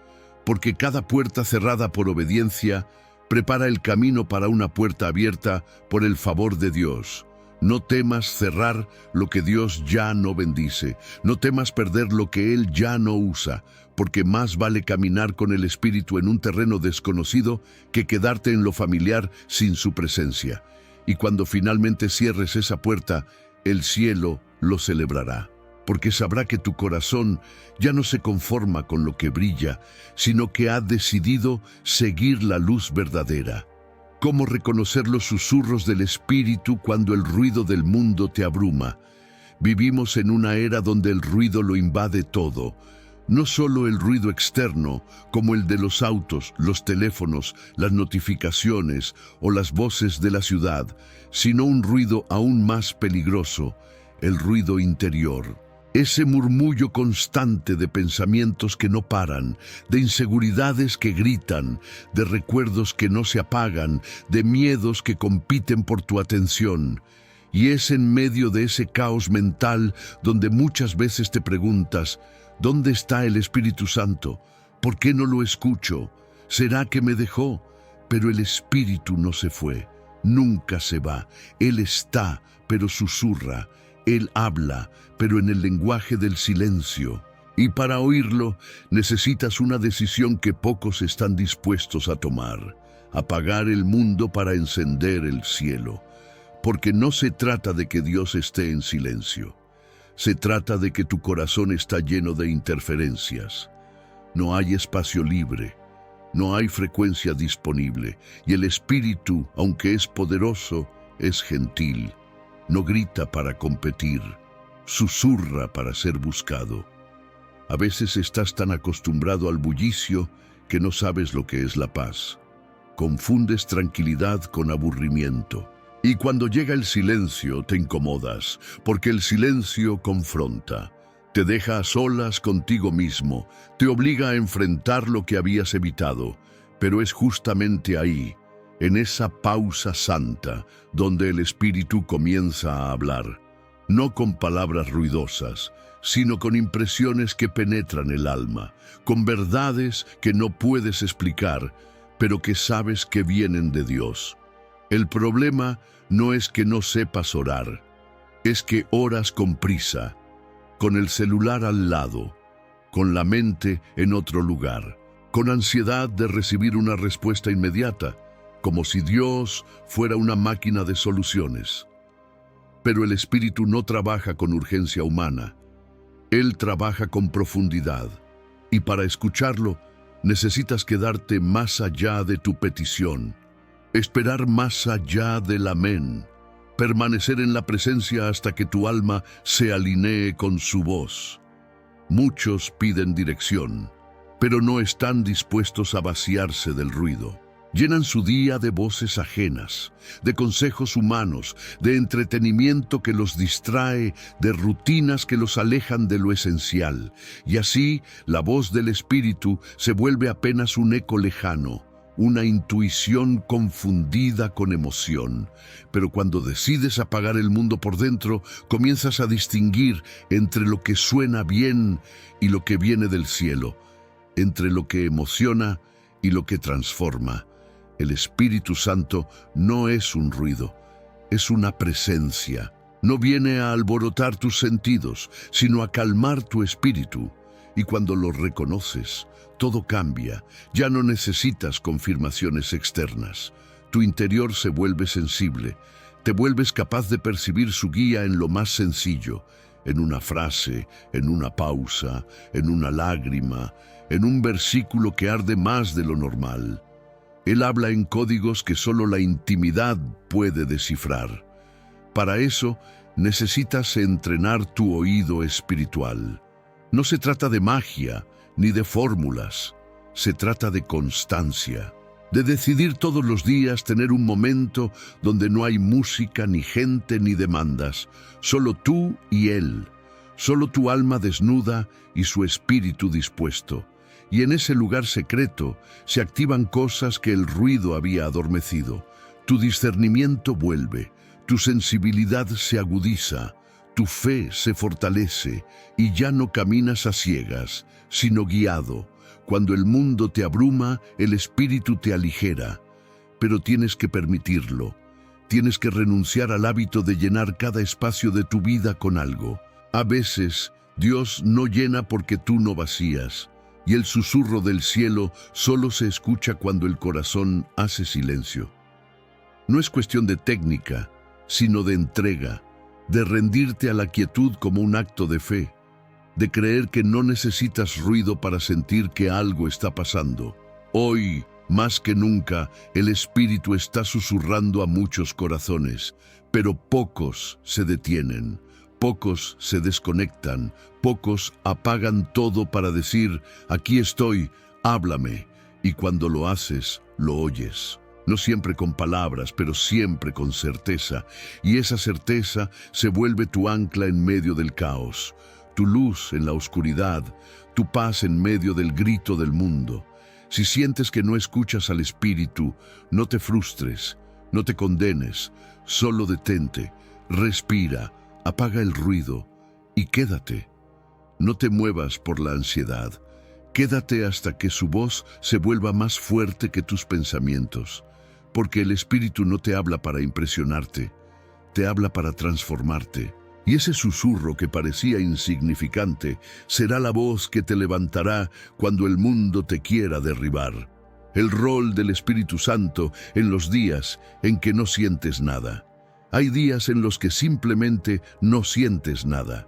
Porque cada puerta cerrada por obediencia prepara el camino para una puerta abierta por el favor de Dios. No temas cerrar lo que Dios ya no bendice. No temas perder lo que Él ya no usa, porque más vale caminar con el Espíritu en un terreno desconocido que quedarte en lo familiar sin su presencia. Y cuando finalmente cierres esa puerta, el cielo lo celebrará. Porque sabrá que tu corazón ya no se conforma con lo que brilla, sino que ha decidido seguir la luz verdadera. ¿Cómo reconocer los susurros del Espíritu cuando el ruido del mundo te abruma? Vivimos en una era donde el ruido lo invade todo. No solo el ruido externo, como el de los autos, los teléfonos, las notificaciones o las voces de la ciudad, sino un ruido aún más peligroso, el ruido interior. Ese murmullo constante de pensamientos que no paran, de inseguridades que gritan, de recuerdos que no se apagan, de miedos que compiten por tu atención. Y es en medio de ese caos mental donde muchas veces te preguntas, ¿dónde está el Espíritu Santo? ¿Por qué no lo escucho? ¿Será que me dejó? Pero el Espíritu no se fue, nunca se va. Él está, pero susurra. Él habla, pero en el lenguaje del silencio. Y para oírlo, necesitas una decisión que pocos están dispuestos a tomar: apagar el mundo para encender el cielo. Porque no se trata de que Dios esté en silencio. Se trata de que tu corazón está lleno de interferencias. No hay espacio libre, no hay frecuencia disponible, y el espíritu, aunque es poderoso, es gentil. No grita para competir, susurra para ser buscado. A veces estás tan acostumbrado al bullicio que no sabes lo que es la paz. Confundes tranquilidad con aburrimiento. Y cuando llega el silencio te incomodas, porque el silencio confronta. Te deja a solas contigo mismo, te obliga a enfrentar lo que habías evitado. Pero es justamente ahí, en esa pausa santa, donde el espíritu comienza a hablar. No con palabras ruidosas, sino con impresiones que penetran el alma, con verdades que no puedes explicar, pero que sabes que vienen de Dios. El problema no es que no sepas orar, es que oras con prisa, con el celular al lado, con la mente en otro lugar, con ansiedad de recibir una respuesta inmediata, como si Dios fuera una máquina de soluciones. Pero el espíritu no trabaja con urgencia humana, Él trabaja con profundidad, y para escucharlo necesitas quedarte más allá de tu petición, esperar más allá del amén, permanecer en la presencia hasta que tu alma se alinee con su voz. Muchos piden dirección, pero no están dispuestos a vaciarse del ruido. Llenan su día de voces ajenas, de consejos humanos, de entretenimiento que los distrae, de rutinas que los alejan de lo esencial. Y así, la voz del espíritu se vuelve apenas un eco lejano, una intuición confundida con emoción. Pero cuando decides apagar el mundo por dentro, comienzas a distinguir entre lo que suena bien y lo que viene del cielo, entre lo que emociona y lo que transforma. El Espíritu Santo no es un ruido, es una presencia. No viene a alborotar tus sentidos, sino a calmar tu espíritu. Y cuando lo reconoces, todo cambia. Ya no necesitas confirmaciones externas. Tu interior se vuelve sensible. Te vuelves capaz de percibir su guía en lo más sencillo, en una frase, en una pausa, en una lágrima, en un versículo que arde más de lo normal. Él habla en códigos que solo la intimidad puede descifrar. Para eso, necesitas entrenar tu oído espiritual. No se trata de magia ni de fórmulas, se trata de constancia, de decidir todos los días tener un momento donde no hay música, ni gente, ni demandas, solo tú y Él, solo tu alma desnuda y su espíritu dispuesto. Y en ese lugar secreto se activan cosas que el ruido había adormecido. Tu discernimiento vuelve, tu sensibilidad se agudiza, tu fe se fortalece y ya no caminas a ciegas, sino guiado. Cuando el mundo te abruma, el espíritu te aligera. Pero tienes que permitirlo. Tienes que renunciar al hábito de llenar cada espacio de tu vida con algo. A veces, Dios no llena porque tú no vacías. Y el susurro del cielo solo se escucha cuando el corazón hace silencio. No es cuestión de técnica, sino de entrega, de rendirte a la quietud como un acto de fe, de creer que no necesitas ruido para sentir que algo está pasando. Hoy, más que nunca, el Espíritu está susurrando a muchos corazones, pero pocos se detienen. Pocos se desconectan, pocos apagan todo para decir, aquí estoy, háblame, y cuando lo haces, lo oyes. No siempre con palabras, pero siempre con certeza, y esa certeza se vuelve tu ancla en medio del caos, tu luz en la oscuridad, tu paz en medio del grito del mundo. Si sientes que no escuchas al Espíritu, no te frustres, no te condenes, solo detente, respira, apaga el ruido y quédate. No te muevas por la ansiedad. Quédate hasta que su voz se vuelva más fuerte que tus pensamientos, porque el Espíritu no te habla para impresionarte, te habla para transformarte. Y ese susurro que parecía insignificante será la voz que te levantará cuando el mundo te quiera derribar. El rol del Espíritu Santo en los días en que no sientes nada. Hay días en los que simplemente no sientes nada,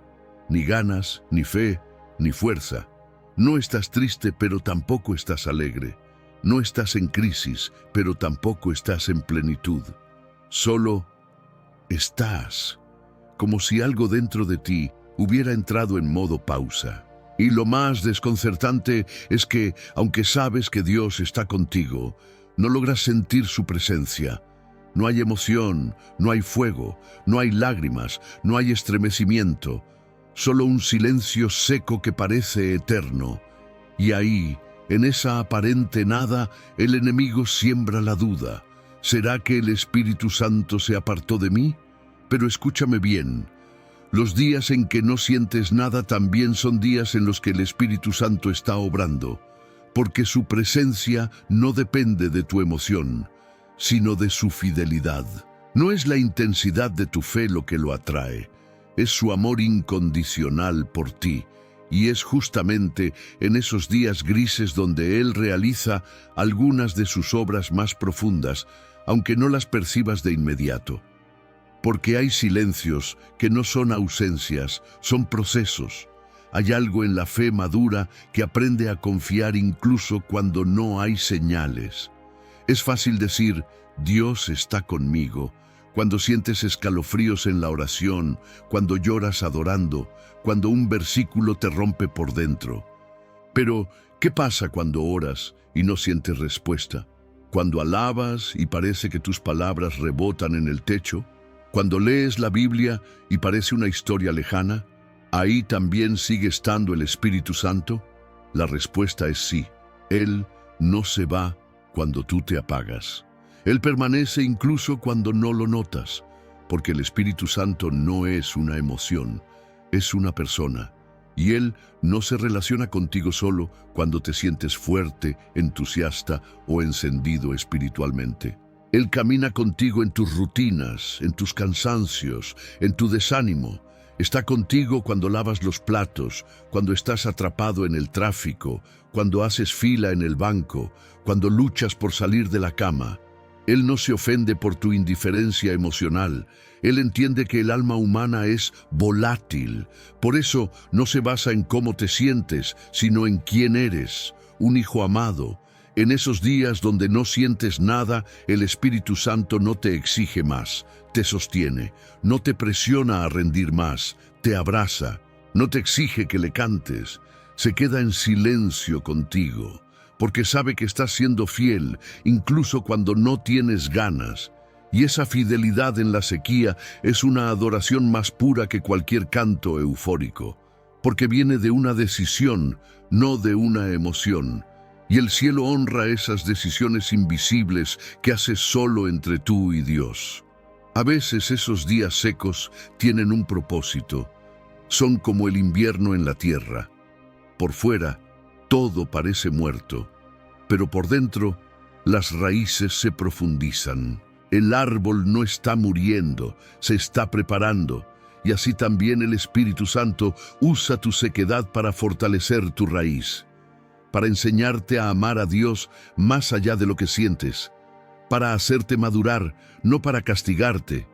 ni ganas, ni fe, ni fuerza. No estás triste, pero tampoco estás alegre. No estás en crisis, pero tampoco estás en plenitud. Solo estás, como si algo dentro de ti hubiera entrado en modo pausa. Y lo más desconcertante es que, aunque sabes que Dios está contigo, no logras sentir su presencia. No hay emoción, no hay fuego, no hay lágrimas, no hay estremecimiento, solo un silencio seco que parece eterno. Y ahí, en esa aparente nada, el enemigo siembra la duda. ¿Será que el Espíritu Santo se apartó de mí? Pero escúchame bien. Los días en que no sientes nada también son días en los que el Espíritu Santo está obrando, porque su presencia no depende de tu emoción, sino de su fidelidad. No es la intensidad de tu fe lo que lo atrae, es su amor incondicional por ti, y es justamente en esos días grises donde Él realiza algunas de sus obras más profundas, aunque no las percibas de inmediato. Porque hay silencios que no son ausencias, son procesos. Hay algo en la fe madura que aprende a confiar incluso cuando no hay señales. Es fácil decir, Dios está conmigo, cuando sientes escalofríos en la oración, cuando lloras adorando, cuando un versículo te rompe por dentro. Pero, ¿qué pasa cuando oras y no sientes respuesta? Cuando alabas y parece que tus palabras rebotan en el techo, cuando lees la Biblia y parece una historia lejana, ¿ahí también sigue estando el Espíritu Santo? La respuesta es sí. Él no se va cuando tú te apagas. Él permanece incluso cuando no lo notas, porque el Espíritu Santo no es una emoción, es una persona. Y Él no se relaciona contigo solo cuando te sientes fuerte, entusiasta o encendido espiritualmente. Él camina contigo en tus rutinas, en tus cansancios, en tu desánimo. Está contigo cuando lavas los platos, cuando estás atrapado en el tráfico, cuando haces fila en el banco, cuando luchas por salir de la cama. Él no se ofende por tu indiferencia emocional. Él entiende que el alma humana es volátil. Por eso no se basa en cómo te sientes, sino en quién eres, un hijo amado. En esos días donde no sientes nada, el Espíritu Santo no te exige más, te sostiene, no te presiona a rendir más, te abraza, no te exige que le cantes, se queda en silencio contigo, porque sabe que estás siendo fiel, incluso cuando no tienes ganas. Y esa fidelidad en la sequía es una adoración más pura que cualquier canto eufórico, porque viene de una decisión, no de una emoción. Y el cielo honra esas decisiones invisibles que haces solo entre tú y Dios. A veces esos días secos tienen un propósito. Son como el invierno en la tierra. Por fuera, todo parece muerto, pero por dentro, las raíces se profundizan. El árbol no está muriendo, se está preparando, y así también el Espíritu Santo usa tu sequedad para fortalecer tu raíz, para enseñarte a amar a Dios más allá de lo que sientes, para hacerte madurar, no para castigarte.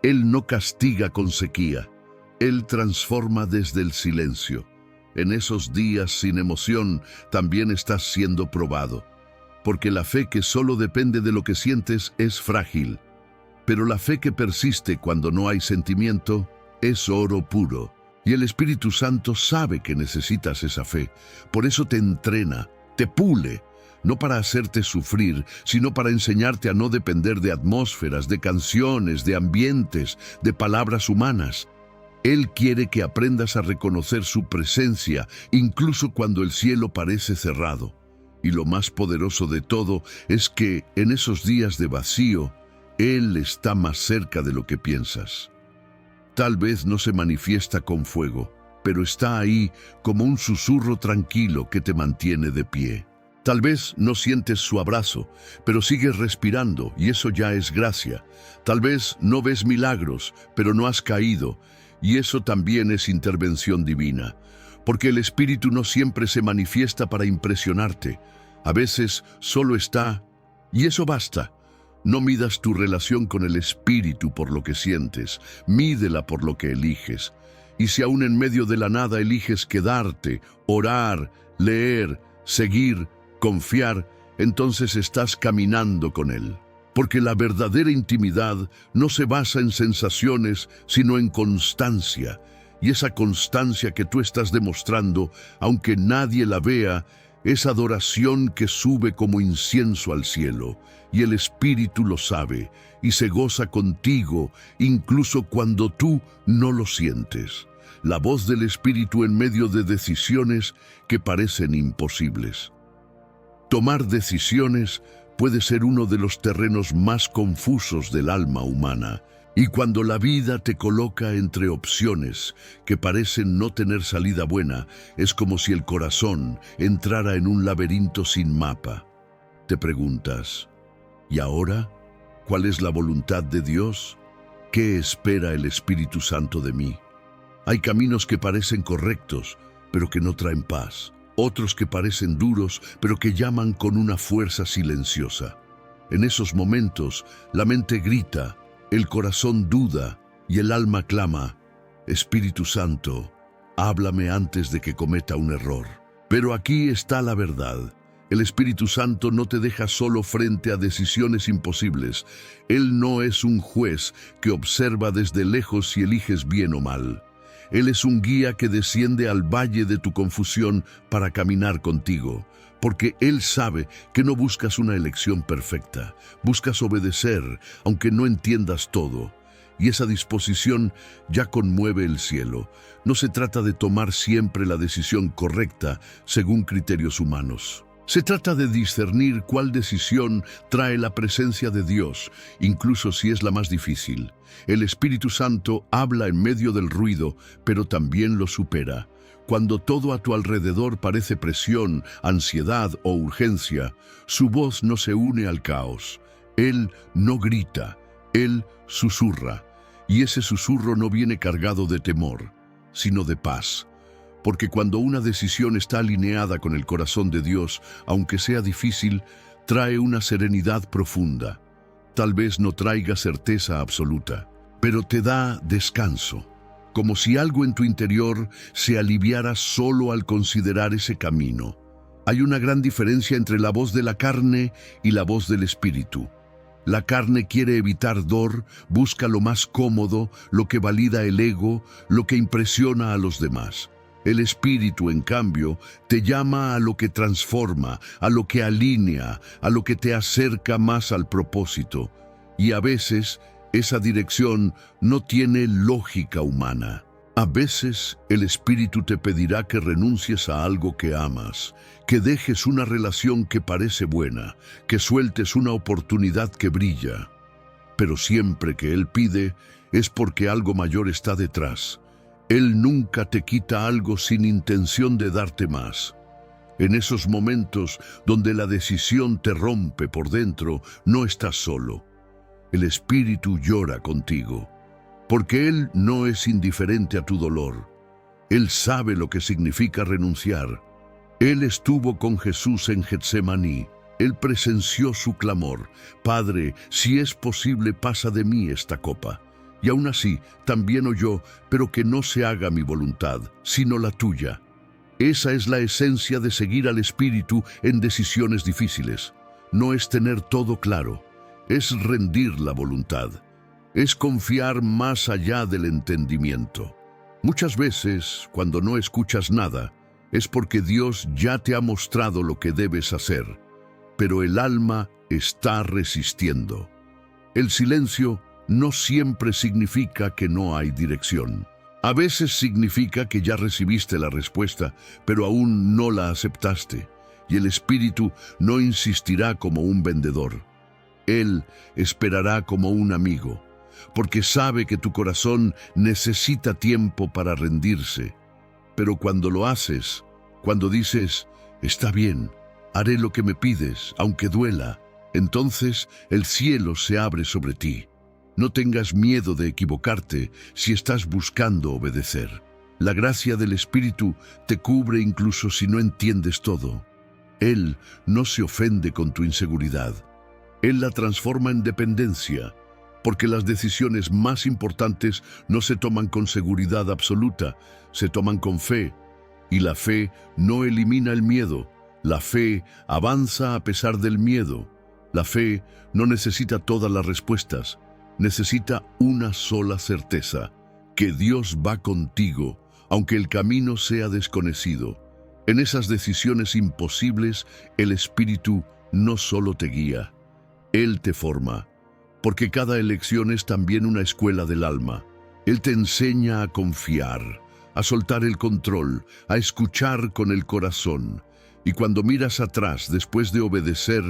Él no castiga con sequía, Él transforma desde el silencio. En esos días sin emoción también estás siendo probado, porque la fe que solo depende de lo que sientes es frágil, pero la fe que persiste cuando no hay sentimiento es oro puro. Y el Espíritu Santo sabe que necesitas esa fe, por eso te entrena, te pule, no para hacerte sufrir, sino para enseñarte a no depender de atmósferas, de canciones, de ambientes, de palabras humanas. Él quiere que aprendas a reconocer su presencia, incluso cuando el cielo parece cerrado. Y lo más poderoso de todo es que, en esos días de vacío, Él está más cerca de lo que piensas. Tal vez no se manifiesta con fuego, pero está ahí como un susurro tranquilo que te mantiene de pie. Tal vez no sientes su abrazo, pero sigues respirando y eso ya es gracia. Tal vez no ves milagros, pero no has caído y eso también es intervención divina. Porque el Espíritu no siempre se manifiesta para impresionarte. A veces solo está y eso basta. No midas tu relación con el Espíritu por lo que sientes, mídela por lo que eliges. Y si aún en medio de la nada eliges quedarte, orar, leer, seguir, confiar, entonces estás caminando con Él. Porque la verdadera intimidad no se basa en sensaciones, sino en constancia. Y esa constancia que tú estás demostrando, aunque nadie la vea, es adoración que sube como incienso al cielo. Y el Espíritu lo sabe y se goza contigo, incluso cuando tú no lo sientes. La voz del Espíritu en medio de decisiones que parecen imposibles. Tomar decisiones puede ser uno de los terrenos más confusos del alma humana, y cuando la vida te coloca entre opciones que parecen no tener salida buena, es como si el corazón entrara en un laberinto sin mapa. Te preguntas, ¿y ahora? ¿Cuál es la voluntad de Dios? ¿Qué espera el Espíritu Santo de mí? Hay caminos que parecen correctos, pero que no traen paz. Otros que parecen duros, pero que llaman con una fuerza silenciosa. En esos momentos, la mente grita, el corazón duda y el alma clama, Espíritu Santo, háblame antes de que cometa un error. Pero aquí está la verdad. El Espíritu Santo no te deja solo frente a decisiones imposibles. Él no es un juez que observa desde lejos si eliges bien o mal. Él es un guía que desciende al valle de tu confusión para caminar contigo, porque Él sabe que no buscas una elección perfecta, buscas obedecer, aunque no entiendas todo. Y esa disposición ya conmueve el cielo. No se trata de tomar siempre la decisión correcta según criterios humanos. Se trata de discernir cuál decisión trae la presencia de Dios, incluso si es la más difícil. El Espíritu Santo habla en medio del ruido, pero también lo supera. Cuando todo a tu alrededor parece presión, ansiedad o urgencia, su voz no se une al caos. Él no grita, Él susurra. Y ese susurro no viene cargado de temor, sino de paz. Porque cuando una decisión está alineada con el corazón de Dios, aunque sea difícil, trae una serenidad profunda. Tal vez no traiga certeza absoluta, pero te da descanso, como si algo en tu interior se aliviara solo al considerar ese camino. Hay una gran diferencia entre la voz de la carne y la voz del Espíritu. La carne quiere evitar dolor, busca lo más cómodo, lo que valida el ego, lo que impresiona a los demás. El Espíritu, en cambio, te llama a lo que transforma, a lo que alinea, a lo que te acerca más al propósito. Y a veces, esa dirección no tiene lógica humana. A veces, el Espíritu te pedirá que renuncies a algo que amas, que dejes una relación que parece buena, que sueltes una oportunidad que brilla. Pero siempre que Él pide, es porque algo mayor está detrás. Él nunca te quita algo sin intención de darte más. En esos momentos donde la decisión te rompe por dentro, no estás solo. El Espíritu llora contigo, porque Él no es indiferente a tu dolor. Él sabe lo que significa renunciar. Él estuvo con Jesús en Getsemaní. Él presenció su clamor: Padre, si es posible, pasa de mí esta copa. Y aún así, también oyó: pero que no se haga mi voluntad, sino la tuya. Esa es la esencia de seguir al Espíritu en decisiones difíciles. No es tener todo claro, es rendir la voluntad. Es confiar más allá del entendimiento. Muchas veces, cuando no escuchas nada, es porque Dios ya te ha mostrado lo que debes hacer, pero el alma está resistiendo. El silencio no siempre significa que no hay dirección. A veces significa que ya recibiste la respuesta, pero aún no la aceptaste, y el Espíritu no insistirá como un vendedor. Él esperará como un amigo, porque sabe que tu corazón necesita tiempo para rendirse. Pero cuando lo haces, cuando dices: está bien, haré lo que me pides, aunque duela, entonces el cielo se abre sobre ti. No tengas miedo de equivocarte si estás buscando obedecer. La gracia del Espíritu te cubre incluso si no entiendes todo. Él no se ofende con tu inseguridad. Él la transforma en dependencia, porque las decisiones más importantes no se toman con seguridad absoluta, se toman con fe. Y la fe no elimina el miedo. La fe avanza a pesar del miedo. La fe no necesita todas las respuestas. Necesita una sola certeza: que Dios va contigo, aunque el camino sea desconocido. En esas decisiones imposibles, el Espíritu no solo te guía, Él te forma, porque cada elección es también una escuela del alma. Él te enseña a confiar, a soltar el control, a escuchar con el corazón. Y cuando miras atrás, después de obedecer,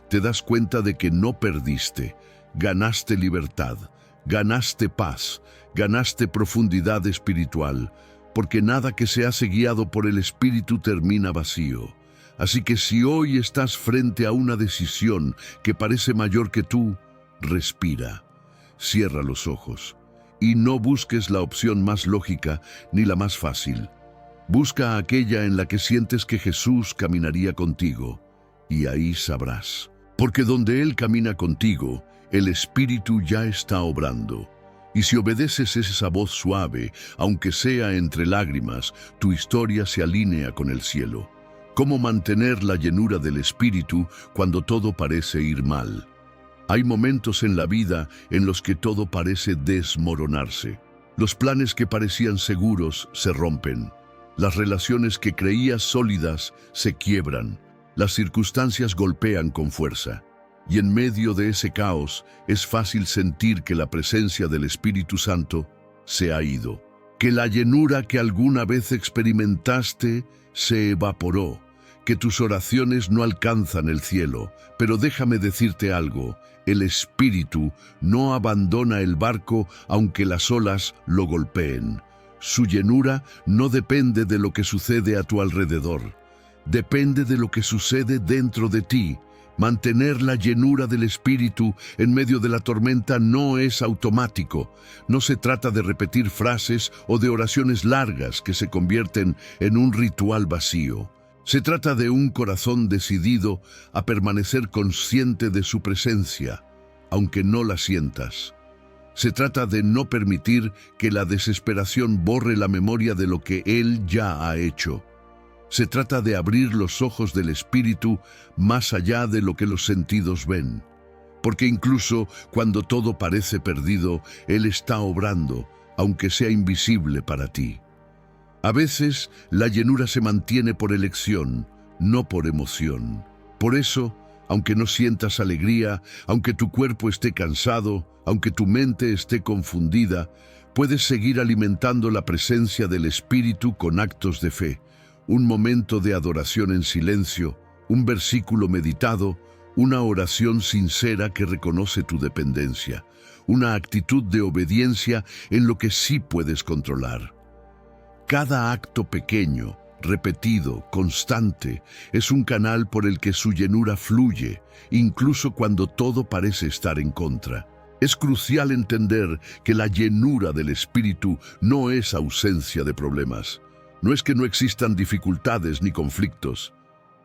te das cuenta de que no perdiste. Ganaste libertad, ganaste paz, ganaste profundidad espiritual, porque nada que se hace guiado por el Espíritu termina vacío. Así que si hoy estás frente a una decisión que parece mayor que tú, respira, cierra los ojos y no busques la opción más lógica ni la más fácil. Busca aquella en la que sientes que Jesús caminaría contigo, y ahí sabrás. Porque donde Él camina contigo, el Espíritu ya está obrando. Y si obedeces esa voz suave, aunque sea entre lágrimas, tu historia se alinea con el cielo. ¿Cómo mantener la llenura del Espíritu cuando todo parece ir mal? Hay momentos en la vida en los que todo parece desmoronarse. Los planes que parecían seguros se rompen. Las relaciones que creías sólidas se quiebran. Las circunstancias golpean con fuerza. Y en medio de ese caos es fácil sentir que la presencia del Espíritu Santo se ha ido. Que la llenura que alguna vez experimentaste se evaporó. Que tus oraciones no alcanzan el cielo. Pero déjame decirte algo. El Espíritu no abandona el barco aunque las olas lo golpeen. Su llenura no depende de lo que sucede a tu alrededor. Depende de lo que sucede dentro de ti. Mantener la llenura del Espíritu en medio de la tormenta no es automático. No se trata de repetir frases o de oraciones largas que se convierten en un ritual vacío. Se trata de un corazón decidido a permanecer consciente de su presencia, aunque no la sientas. Se trata de no permitir que la desesperación borre la memoria de lo que Él ya ha hecho. Se trata de abrir los ojos del Espíritu más allá de lo que los sentidos ven. Porque incluso cuando todo parece perdido, Él está obrando, aunque sea invisible para ti. A veces, la llenura se mantiene por elección, no por emoción. Por eso, aunque no sientas alegría, aunque tu cuerpo esté cansado, aunque tu mente esté confundida, puedes seguir alimentando la presencia del Espíritu con actos de fe. Un momento de adoración en silencio, un versículo meditado, una oración sincera que reconoce tu dependencia, una actitud de obediencia en lo que sí puedes controlar. Cada acto pequeño, repetido, constante, es un canal por el que su llenura fluye, incluso cuando todo parece estar en contra. Es crucial entender que la llenura del Espíritu no es ausencia de problemas. No es que no existan dificultades ni conflictos.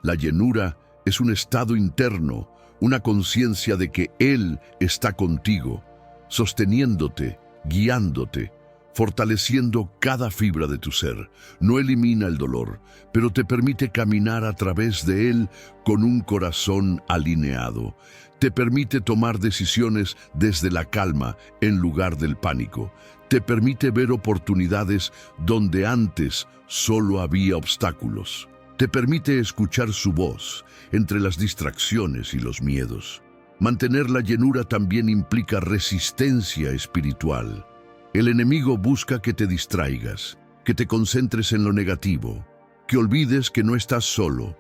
La llenura es un estado interno, una conciencia de que Él está contigo, sosteniéndote, guiándote, fortaleciendo cada fibra de tu ser. No elimina el dolor, pero te permite caminar a través de él con un corazón alineado. Te permite tomar decisiones desde la calma en lugar del pánico. Te permite ver oportunidades donde antes solo había obstáculos. Te permite escuchar su voz entre las distracciones y los miedos. Mantener la llenura también implica resistencia espiritual. El enemigo busca que te distraigas, que te concentres en lo negativo, que olvides que no estás solo.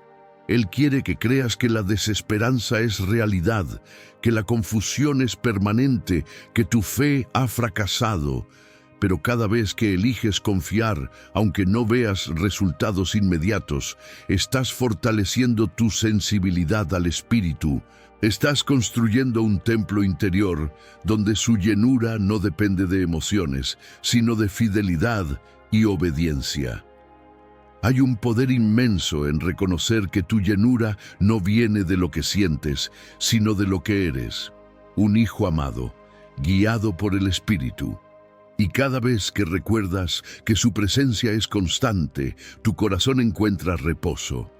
Él quiere que creas que la desesperanza es realidad, que la confusión es permanente, que tu fe ha fracasado. Pero cada vez que eliges confiar, aunque no veas resultados inmediatos, estás fortaleciendo tu sensibilidad al Espíritu. Estás construyendo un templo interior donde su llenura no depende de emociones, sino de fidelidad y obediencia. Hay un poder inmenso en reconocer que tu llenura no viene de lo que sientes, sino de lo que eres. Un hijo amado, guiado por el Espíritu. Y cada vez que recuerdas que su presencia es constante, tu corazón encuentra reposo.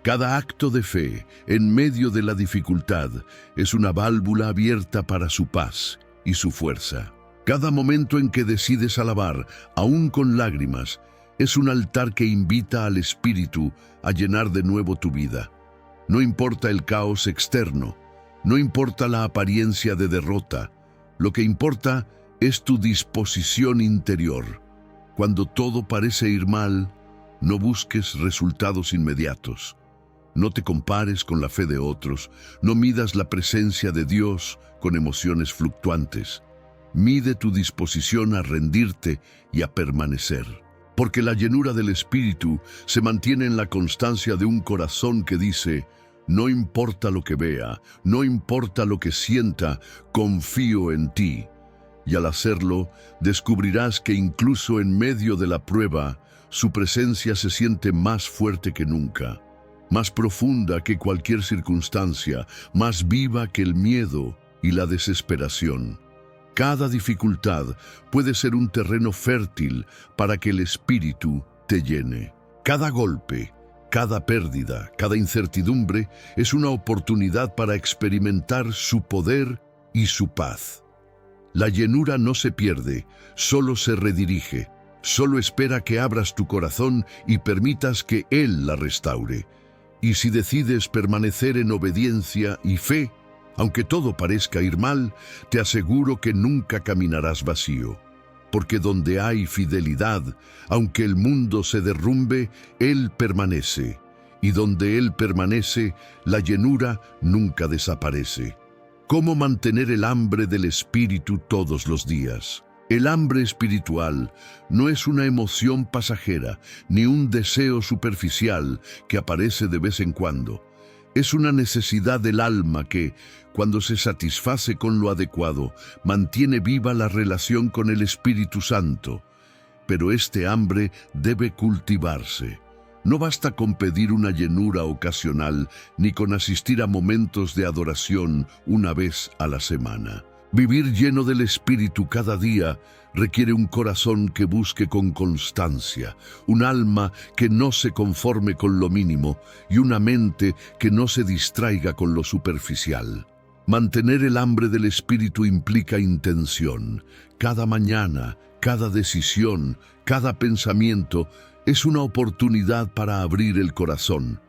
Cada acto de fe, en medio de la dificultad, es una válvula abierta para su paz y su fuerza. Cada momento en que decides alabar, aún con lágrimas, es un altar que invita al Espíritu a llenar de nuevo tu vida. No importa el caos externo, no importa la apariencia de derrota, lo que importa es tu disposición interior. Cuando todo parece ir mal, no busques resultados inmediatos. No te compares con la fe de otros, no midas la presencia de Dios con emociones fluctuantes. Mide tu disposición a rendirte y a permanecer. Porque la llenura del Espíritu se mantiene en la constancia de un corazón que dice: no importa lo que vea, no importa lo que sienta, confío en ti. Y al hacerlo, descubrirás que incluso en medio de la prueba, su presencia se siente más fuerte que nunca, más profunda que cualquier circunstancia, más viva que el miedo y la desesperación. Cada dificultad puede ser un terreno fértil para que el Espíritu te llene. Cada golpe, cada pérdida, cada incertidumbre es una oportunidad para experimentar su poder y su paz. La llenura no se pierde, solo se redirige. Solo espera que abras tu corazón y permitas que Él la restaure. Y si decides permanecer en obediencia y fe, aunque todo parezca ir mal, te aseguro que nunca caminarás vacío. Porque donde hay fidelidad, aunque el mundo se derrumbe, Él permanece. Y donde Él permanece, la llenura nunca desaparece. ¿Cómo mantener el hambre del Espíritu todos los días? El hambre espiritual no es una emoción pasajera, ni un deseo superficial que aparece de vez en cuando. Es una necesidad del alma que, cuando se satisface con lo adecuado, mantiene viva la relación con el Espíritu Santo. Pero este hambre debe cultivarse. No basta con pedir una llenura ocasional, ni con asistir a momentos de adoración una vez a la semana. Vivir lleno del Espíritu cada día requiere un corazón que busque con constancia, un alma que no se conforme con lo mínimo y una mente que no se distraiga con lo superficial. Mantener el hambre del Espíritu implica intención. Cada mañana, cada decisión, cada pensamiento es una oportunidad para abrir el corazón.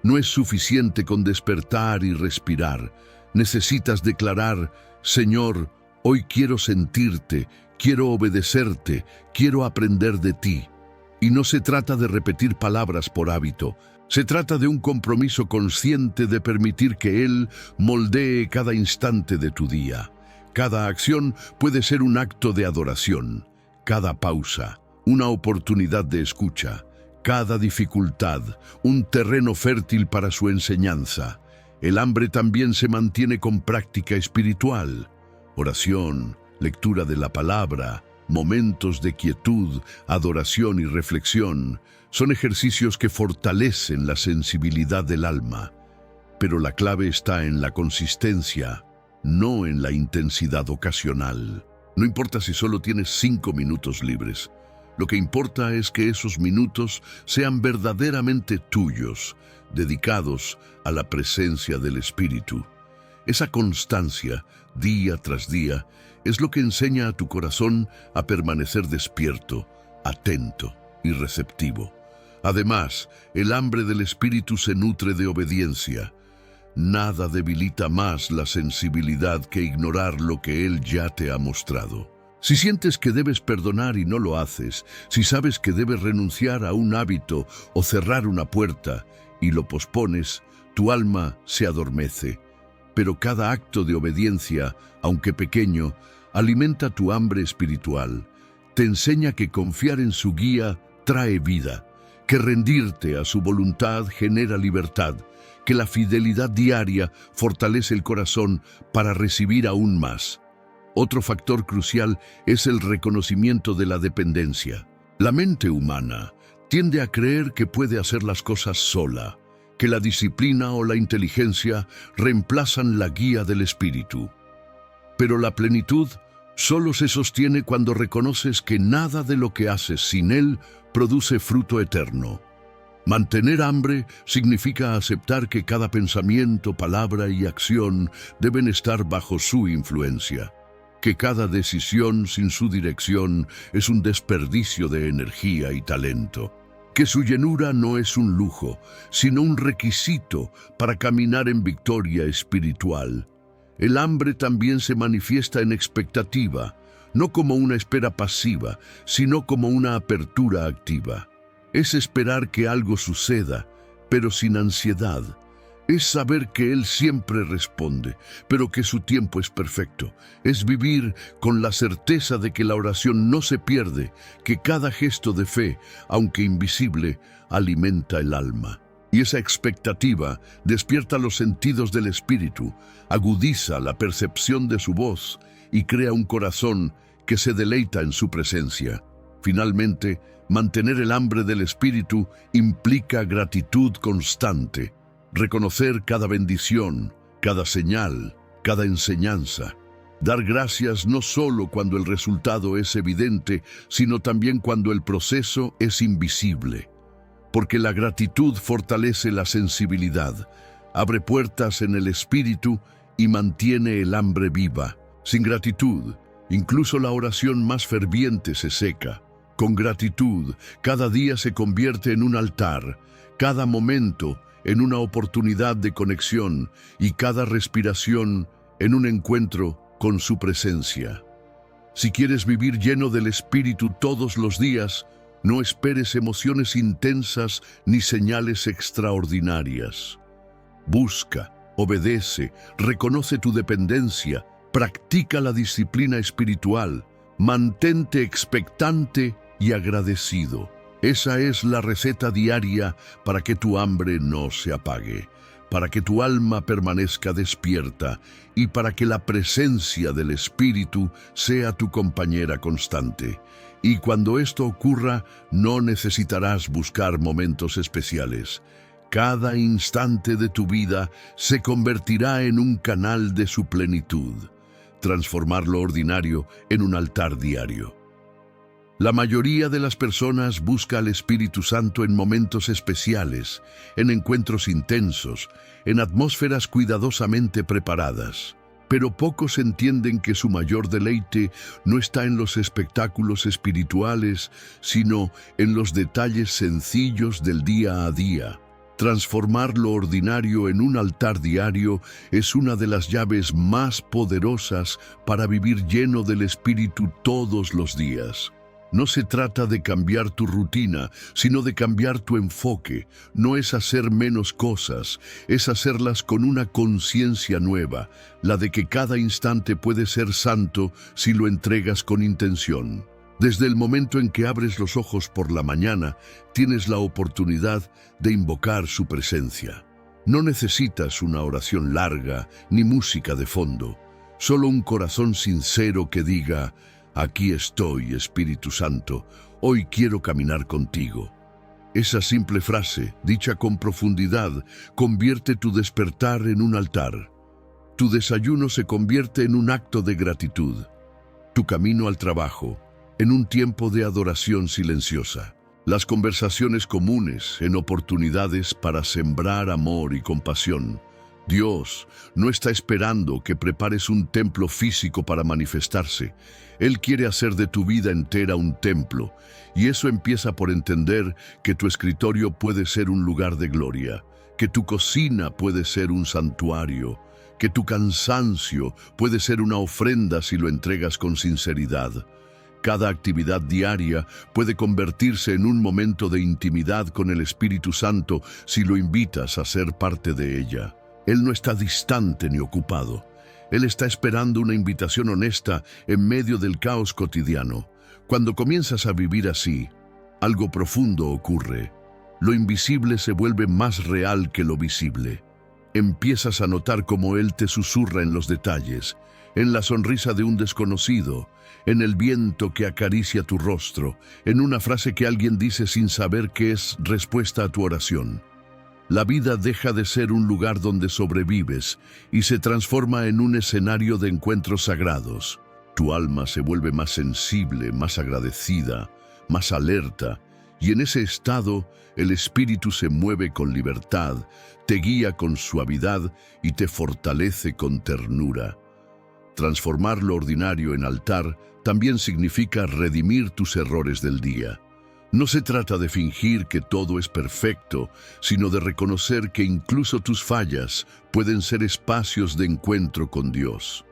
No es suficiente con despertar y respirar. Necesitas declarar: Señor, hoy quiero sentirte, quiero obedecerte, quiero aprender de ti. Y no se trata de repetir palabras por hábito. Se trata de un compromiso consciente de permitir que Él moldee cada instante de tu día. Cada acción puede ser un acto de adoración. Cada pausa, una oportunidad de escucha. Cada dificultad, un terreno fértil para su enseñanza. El hambre también se mantiene con práctica espiritual. Oración, lectura de la palabra, momentos de quietud, adoración y reflexión son ejercicios que fortalecen la sensibilidad del alma. Pero la clave está en la consistencia, no en la intensidad ocasional. No importa si solo tienes 5 minutos libres. Lo que importa es que esos minutos sean verdaderamente tuyos, dedicados a la presencia del Espíritu. Esa constancia, día tras día, es lo que enseña a tu corazón a permanecer despierto, atento y receptivo. Además, el hambre del Espíritu se nutre de obediencia. Nada debilita más la sensibilidad que ignorar lo que Él ya te ha mostrado. Si sientes que debes perdonar y no lo haces, si sabes que debes renunciar a un hábito o cerrar una puerta y lo pospones, tu alma se adormece. Pero cada acto de obediencia, aunque pequeño, alimenta tu hambre espiritual. Te enseña que confiar en su guía trae vida, que rendirte a su voluntad genera libertad, que la fidelidad diaria fortalece el corazón para recibir aún más. Otro factor crucial es el reconocimiento de la dependencia. La mente humana tiende a creer que puede hacer las cosas sola, que la disciplina o la inteligencia reemplazan la guía del Espíritu. Pero la plenitud Solo se sostiene cuando reconoces que nada de lo que haces sin Él produce fruto eterno. Mantener hambre significa aceptar que cada pensamiento, palabra y acción deben estar bajo su influencia, que cada decisión sin su dirección es un desperdicio de energía y talento, que su llenura no es un lujo, sino un requisito para caminar en victoria espiritual. El hambre también se manifiesta en expectativa, no como una espera pasiva, sino como una apertura activa. Es esperar que algo suceda, pero sin ansiedad. Es saber que Él siempre responde, pero que su tiempo es perfecto. Es vivir con la certeza de que la oración no se pierde, que cada gesto de fe, aunque invisible, alimenta el alma. Y esa expectativa despierta los sentidos del espíritu, agudiza la percepción de su voz y crea un corazón que se deleita en su presencia. Finalmente, mantener el hambre del espíritu implica gratitud constante, reconocer cada bendición, cada señal, cada enseñanza. Dar gracias no solo cuando el resultado es evidente, sino también cuando el proceso es invisible. Porque la gratitud fortalece la sensibilidad, abre puertas en el espíritu y mantiene el hambre viva. Sin gratitud, incluso la oración más ferviente se seca. Con gratitud, cada día se convierte en un altar, cada momento en una oportunidad de conexión y cada respiración en un encuentro con su presencia. Si quieres vivir lleno del Espíritu todos los días, no esperes emociones intensas ni señales extraordinarias. Busca, obedece, reconoce tu dependencia, practica la disciplina espiritual, mantente expectante y agradecido. Esa es la receta diaria para que tu hambre no se apague, para que tu alma permanezca despierta y para que la presencia del Espíritu sea tu compañera constante. Y cuando esto ocurra, no necesitarás buscar momentos especiales. Cada instante de tu vida se convertirá en un canal de su plenitud. Transformar lo ordinario en un altar diario. La mayoría de las personas busca al Espíritu Santo en momentos especiales, en encuentros intensos, en atmósferas cuidadosamente preparadas. Pero pocos entienden que su mayor deleite no está en los espectáculos espirituales, sino en los detalles sencillos del día a día. Transformar lo ordinario en un altar diario es una de las llaves más poderosas para vivir lleno del Espíritu todos los días. No se trata de cambiar tu rutina, sino de cambiar tu enfoque. No es hacer menos cosas, es hacerlas con una conciencia nueva, la de que cada instante puede ser santo si lo entregas con intención. Desde el momento en que abres los ojos por la mañana, tienes la oportunidad de invocar su presencia. No necesitas una oración larga ni música de fondo, solo un corazón sincero que diga: «Aquí estoy, Espíritu Santo, hoy quiero caminar contigo». Esa simple frase, dicha con profundidad, convierte tu despertar en un altar. Tu desayuno se convierte en un acto de gratitud. Tu camino al trabajo, en un tiempo de adoración silenciosa. Las conversaciones comunes, en oportunidades para sembrar amor y compasión. Dios no está esperando que prepares un templo físico para manifestarse. Él quiere hacer de tu vida entera un templo, y eso empieza por entender que tu escritorio puede ser un lugar de gloria, que tu cocina puede ser un santuario, que tu cansancio puede ser una ofrenda si lo entregas con sinceridad. Cada actividad diaria puede convertirse en un momento de intimidad con el Espíritu Santo si lo invitas a ser parte de ella. Él no está distante ni ocupado. Él está esperando una invitación honesta en medio del caos cotidiano. Cuando comienzas a vivir así, algo profundo ocurre. Lo invisible se vuelve más real que lo visible. Empiezas a notar cómo Él te susurra en los detalles, en la sonrisa de un desconocido, en el viento que acaricia tu rostro, en una frase que alguien dice sin saber que es respuesta a tu oración. La vida deja de ser un lugar donde sobrevives y se transforma en un escenario de encuentros sagrados. Tu alma se vuelve más sensible, más agradecida, más alerta, y en ese estado el espíritu se mueve con libertad, te guía con suavidad y te fortalece con ternura. Transformar lo ordinario en altar también significa redimir tus errores del día. No se trata de fingir que todo es perfecto, sino de reconocer que incluso tus fallas pueden ser espacios de encuentro con Dios.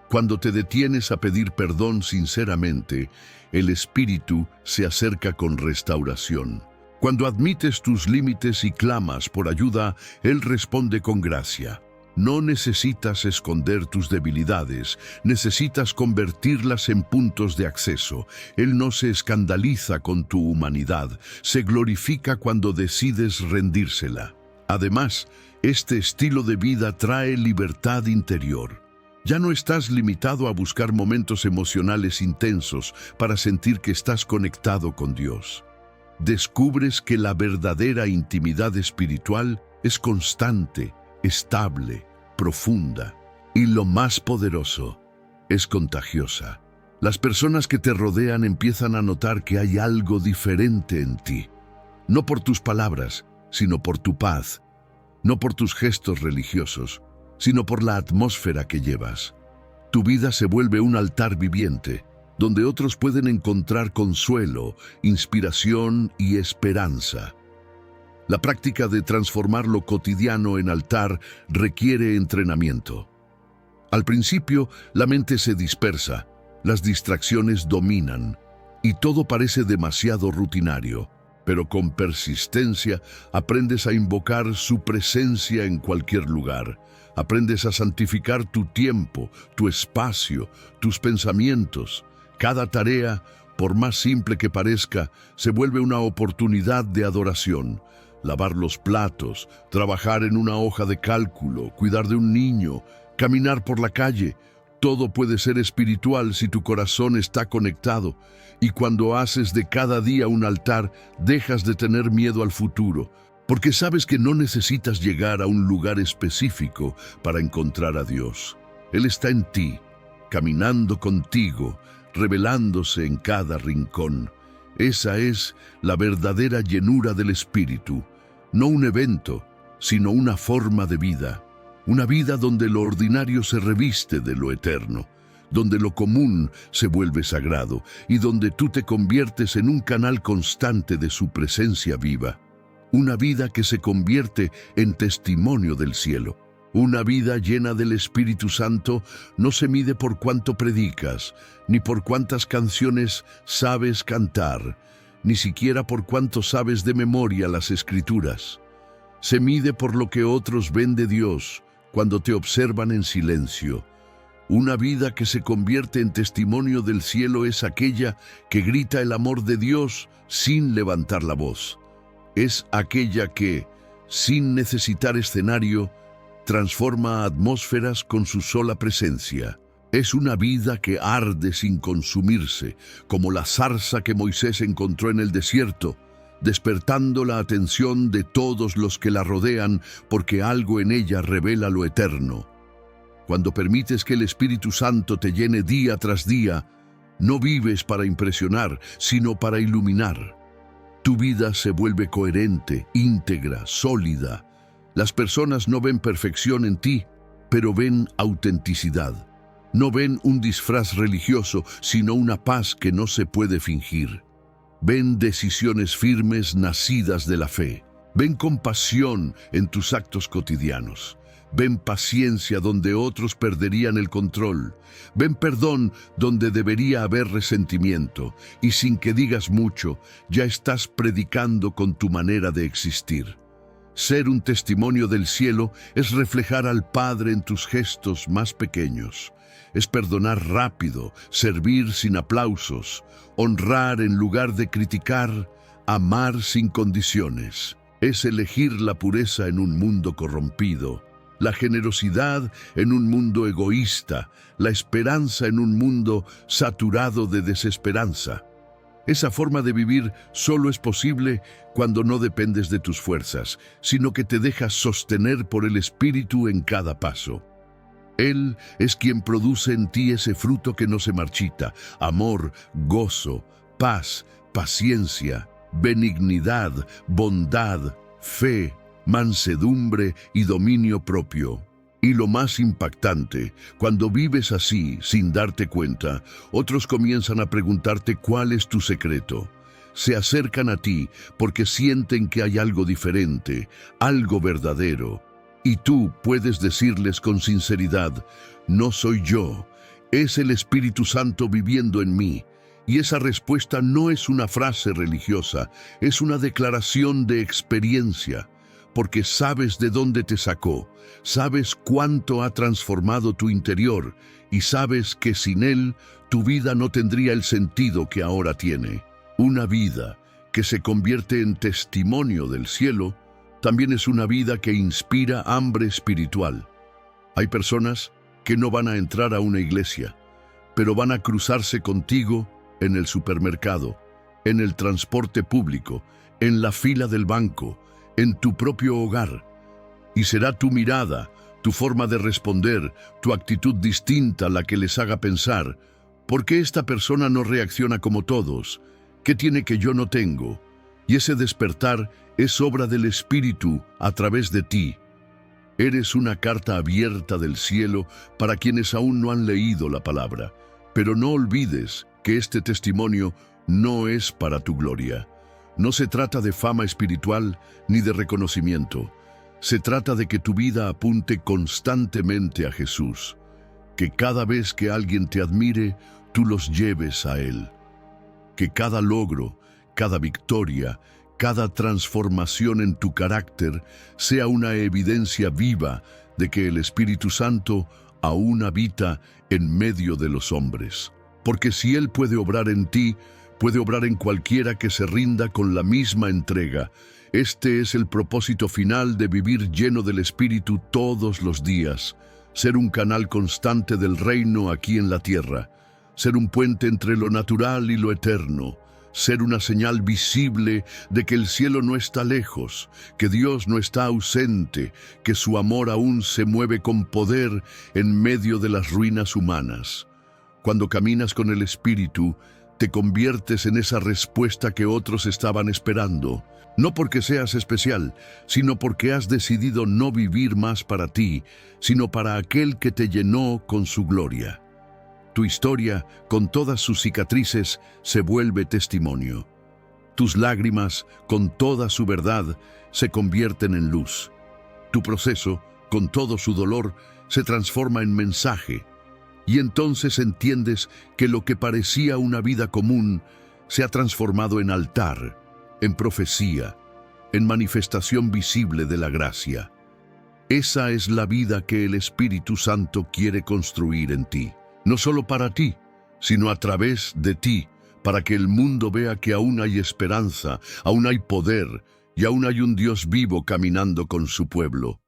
Cuando te detienes a pedir perdón sinceramente, el Espíritu se acerca con restauración. Cuando admites tus límites y clamas por ayuda, Él responde con gracia. No necesitas esconder tus debilidades, necesitas convertirlas en puntos de acceso. Él no se escandaliza con tu humanidad, se glorifica cuando decides rendírsela. Además, este estilo de vida trae libertad interior. Ya no estás limitado a buscar momentos emocionales intensos para sentir que estás conectado con Dios. Descubres que la verdadera intimidad espiritual es constante, estable, profunda y, lo más poderoso, es contagiosa. Las personas que te rodean empiezan a notar que hay algo diferente en ti. No por tus palabras, sino por tu paz. No por tus gestos religiosos, sino por la atmósfera que llevas. Tu vida se vuelve un altar viviente, donde otros pueden encontrar consuelo, inspiración y esperanza. La práctica de transformar lo cotidiano en altar requiere entrenamiento. Al principio, la mente se dispersa, las distracciones dominan, y todo parece demasiado rutinario. Pero con persistencia aprendes a invocar su presencia en cualquier lugar. Aprendes a santificar tu tiempo, tu espacio, tus pensamientos. Cada tarea, por más simple que parezca, se vuelve una oportunidad de adoración. Lavar los platos, trabajar en una hoja de cálculo, cuidar de un niño, caminar por la calle. Todo puede ser espiritual si tu corazón está conectado. Y cuando haces de cada día un altar, dejas de tener miedo al futuro, porque sabes que no necesitas llegar a un lugar específico para encontrar a Dios. Él está en ti, caminando contigo, revelándose en cada rincón. Esa es la verdadera llenura del Espíritu, no un evento, sino una forma de vida. Una vida donde lo ordinario se reviste de lo eterno, donde lo común se vuelve sagrado y donde tú te conviertes en un canal constante de su presencia viva. Una vida que se convierte en testimonio del cielo. Una vida llena del Espíritu Santo no se mide por cuánto predicas, ni por cuántas canciones sabes cantar, ni siquiera por cuánto sabes de memoria las Escrituras. Se mide por lo que otros ven de Dios cuando te observan en silencio. Una vida que se convierte en testimonio del cielo es aquella que grita el amor de Dios sin levantar la voz. Es aquella que, sin necesitar escenario, transforma atmósferas con su sola presencia. Es una vida que arde sin consumirse, como la zarza que Moisés encontró en el desierto, despertando la atención de todos los que la rodean porque algo en ella revela lo eterno. Cuando permites que el Espíritu Santo te llene día tras día, no vives para impresionar, sino para iluminar. Tu vida se vuelve coherente, íntegra, sólida. Las personas no ven perfección en ti, pero ven autenticidad. No ven un disfraz religioso, sino una paz que no se puede fingir. Ven decisiones firmes nacidas de la fe. Ven compasión en tus actos cotidianos. Ven paciencia donde otros perderían el control. Ven perdón donde debería haber resentimiento. Y sin que digas mucho, ya estás predicando con tu manera de existir. Ser un testimonio del cielo es reflejar al Padre en tus gestos más pequeños. Es perdonar rápido, servir sin aplausos, honrar en lugar de criticar, amar sin condiciones. Es elegir la pureza en un mundo corrompido, la generosidad en un mundo egoísta, la esperanza en un mundo saturado de desesperanza. Esa forma de vivir solo es posible cuando no dependes de tus fuerzas, sino que te dejas sostener por el Espíritu en cada paso. Él es quien produce en ti ese fruto que no se marchita: amor, gozo, paz, paciencia, benignidad, bondad, fe, mansedumbre y dominio propio. Y lo más impactante, cuando vives así, sin darte cuenta, otros comienzan a preguntarte cuál es tu secreto. Se acercan a ti porque sienten que hay algo diferente, algo verdadero. Y tú puedes decirles con sinceridad: no soy yo, es el Espíritu Santo viviendo en mí. Y esa respuesta no es una frase religiosa, es una declaración de experiencia, porque sabes de dónde te sacó, sabes cuánto ha transformado tu interior y sabes que sin Él tu vida no tendría el sentido que ahora tiene. Una vida que se convierte en testimonio del cielo también es una vida que inspira hambre espiritual. Hay personas que no van a entrar a una iglesia, pero van a cruzarse contigo en el supermercado, en el transporte público, en la fila del banco, en tu propio hogar. Y será tu mirada, tu forma de responder, tu actitud distinta la que les haga pensar: ¿por qué esta persona no reacciona como todos? ¿Qué tiene que yo no tengo? Y ese despertar es obra del Espíritu a través de ti. Eres una carta abierta del cielo para quienes aún no han leído la palabra. Pero no olvides que este testimonio no es para tu gloria. No se trata de fama espiritual ni de reconocimiento. Se trata de que tu vida apunte constantemente a Jesús. Que cada vez que alguien te admire, tú los lleves a Él. Que cada logro, cada victoria, cada transformación en tu carácter sea una evidencia viva de que el Espíritu Santo aún habita en medio de los hombres. Porque si Él puede obrar en ti, puede obrar en cualquiera que se rinda con la misma entrega. Este es el propósito final de vivir lleno del Espíritu todos los días: ser un canal constante del reino aquí en la tierra, ser un puente entre lo natural y lo eterno, ser una señal visible de que el cielo no está lejos, que Dios no está ausente, que su amor aún se mueve con poder en medio de las ruinas humanas. Cuando caminas con el Espíritu, te conviertes en esa respuesta que otros estaban esperando, no porque seas especial, sino porque has decidido no vivir más para ti, sino para aquel que te llenó con su gloria. Tu historia, con todas sus cicatrices, se vuelve testimonio. Tus lágrimas, con toda su verdad, se convierten en luz. Tu proceso, con todo su dolor, se transforma en mensaje. Y entonces entiendes que lo que parecía una vida común se ha transformado en altar, en profecía, en manifestación visible de la gracia. Esa es la vida que el Espíritu Santo quiere construir en ti. No solo para ti, sino a través de ti, para que el mundo vea que aún hay esperanza, aún hay poder y aún hay un Dios vivo caminando con su pueblo.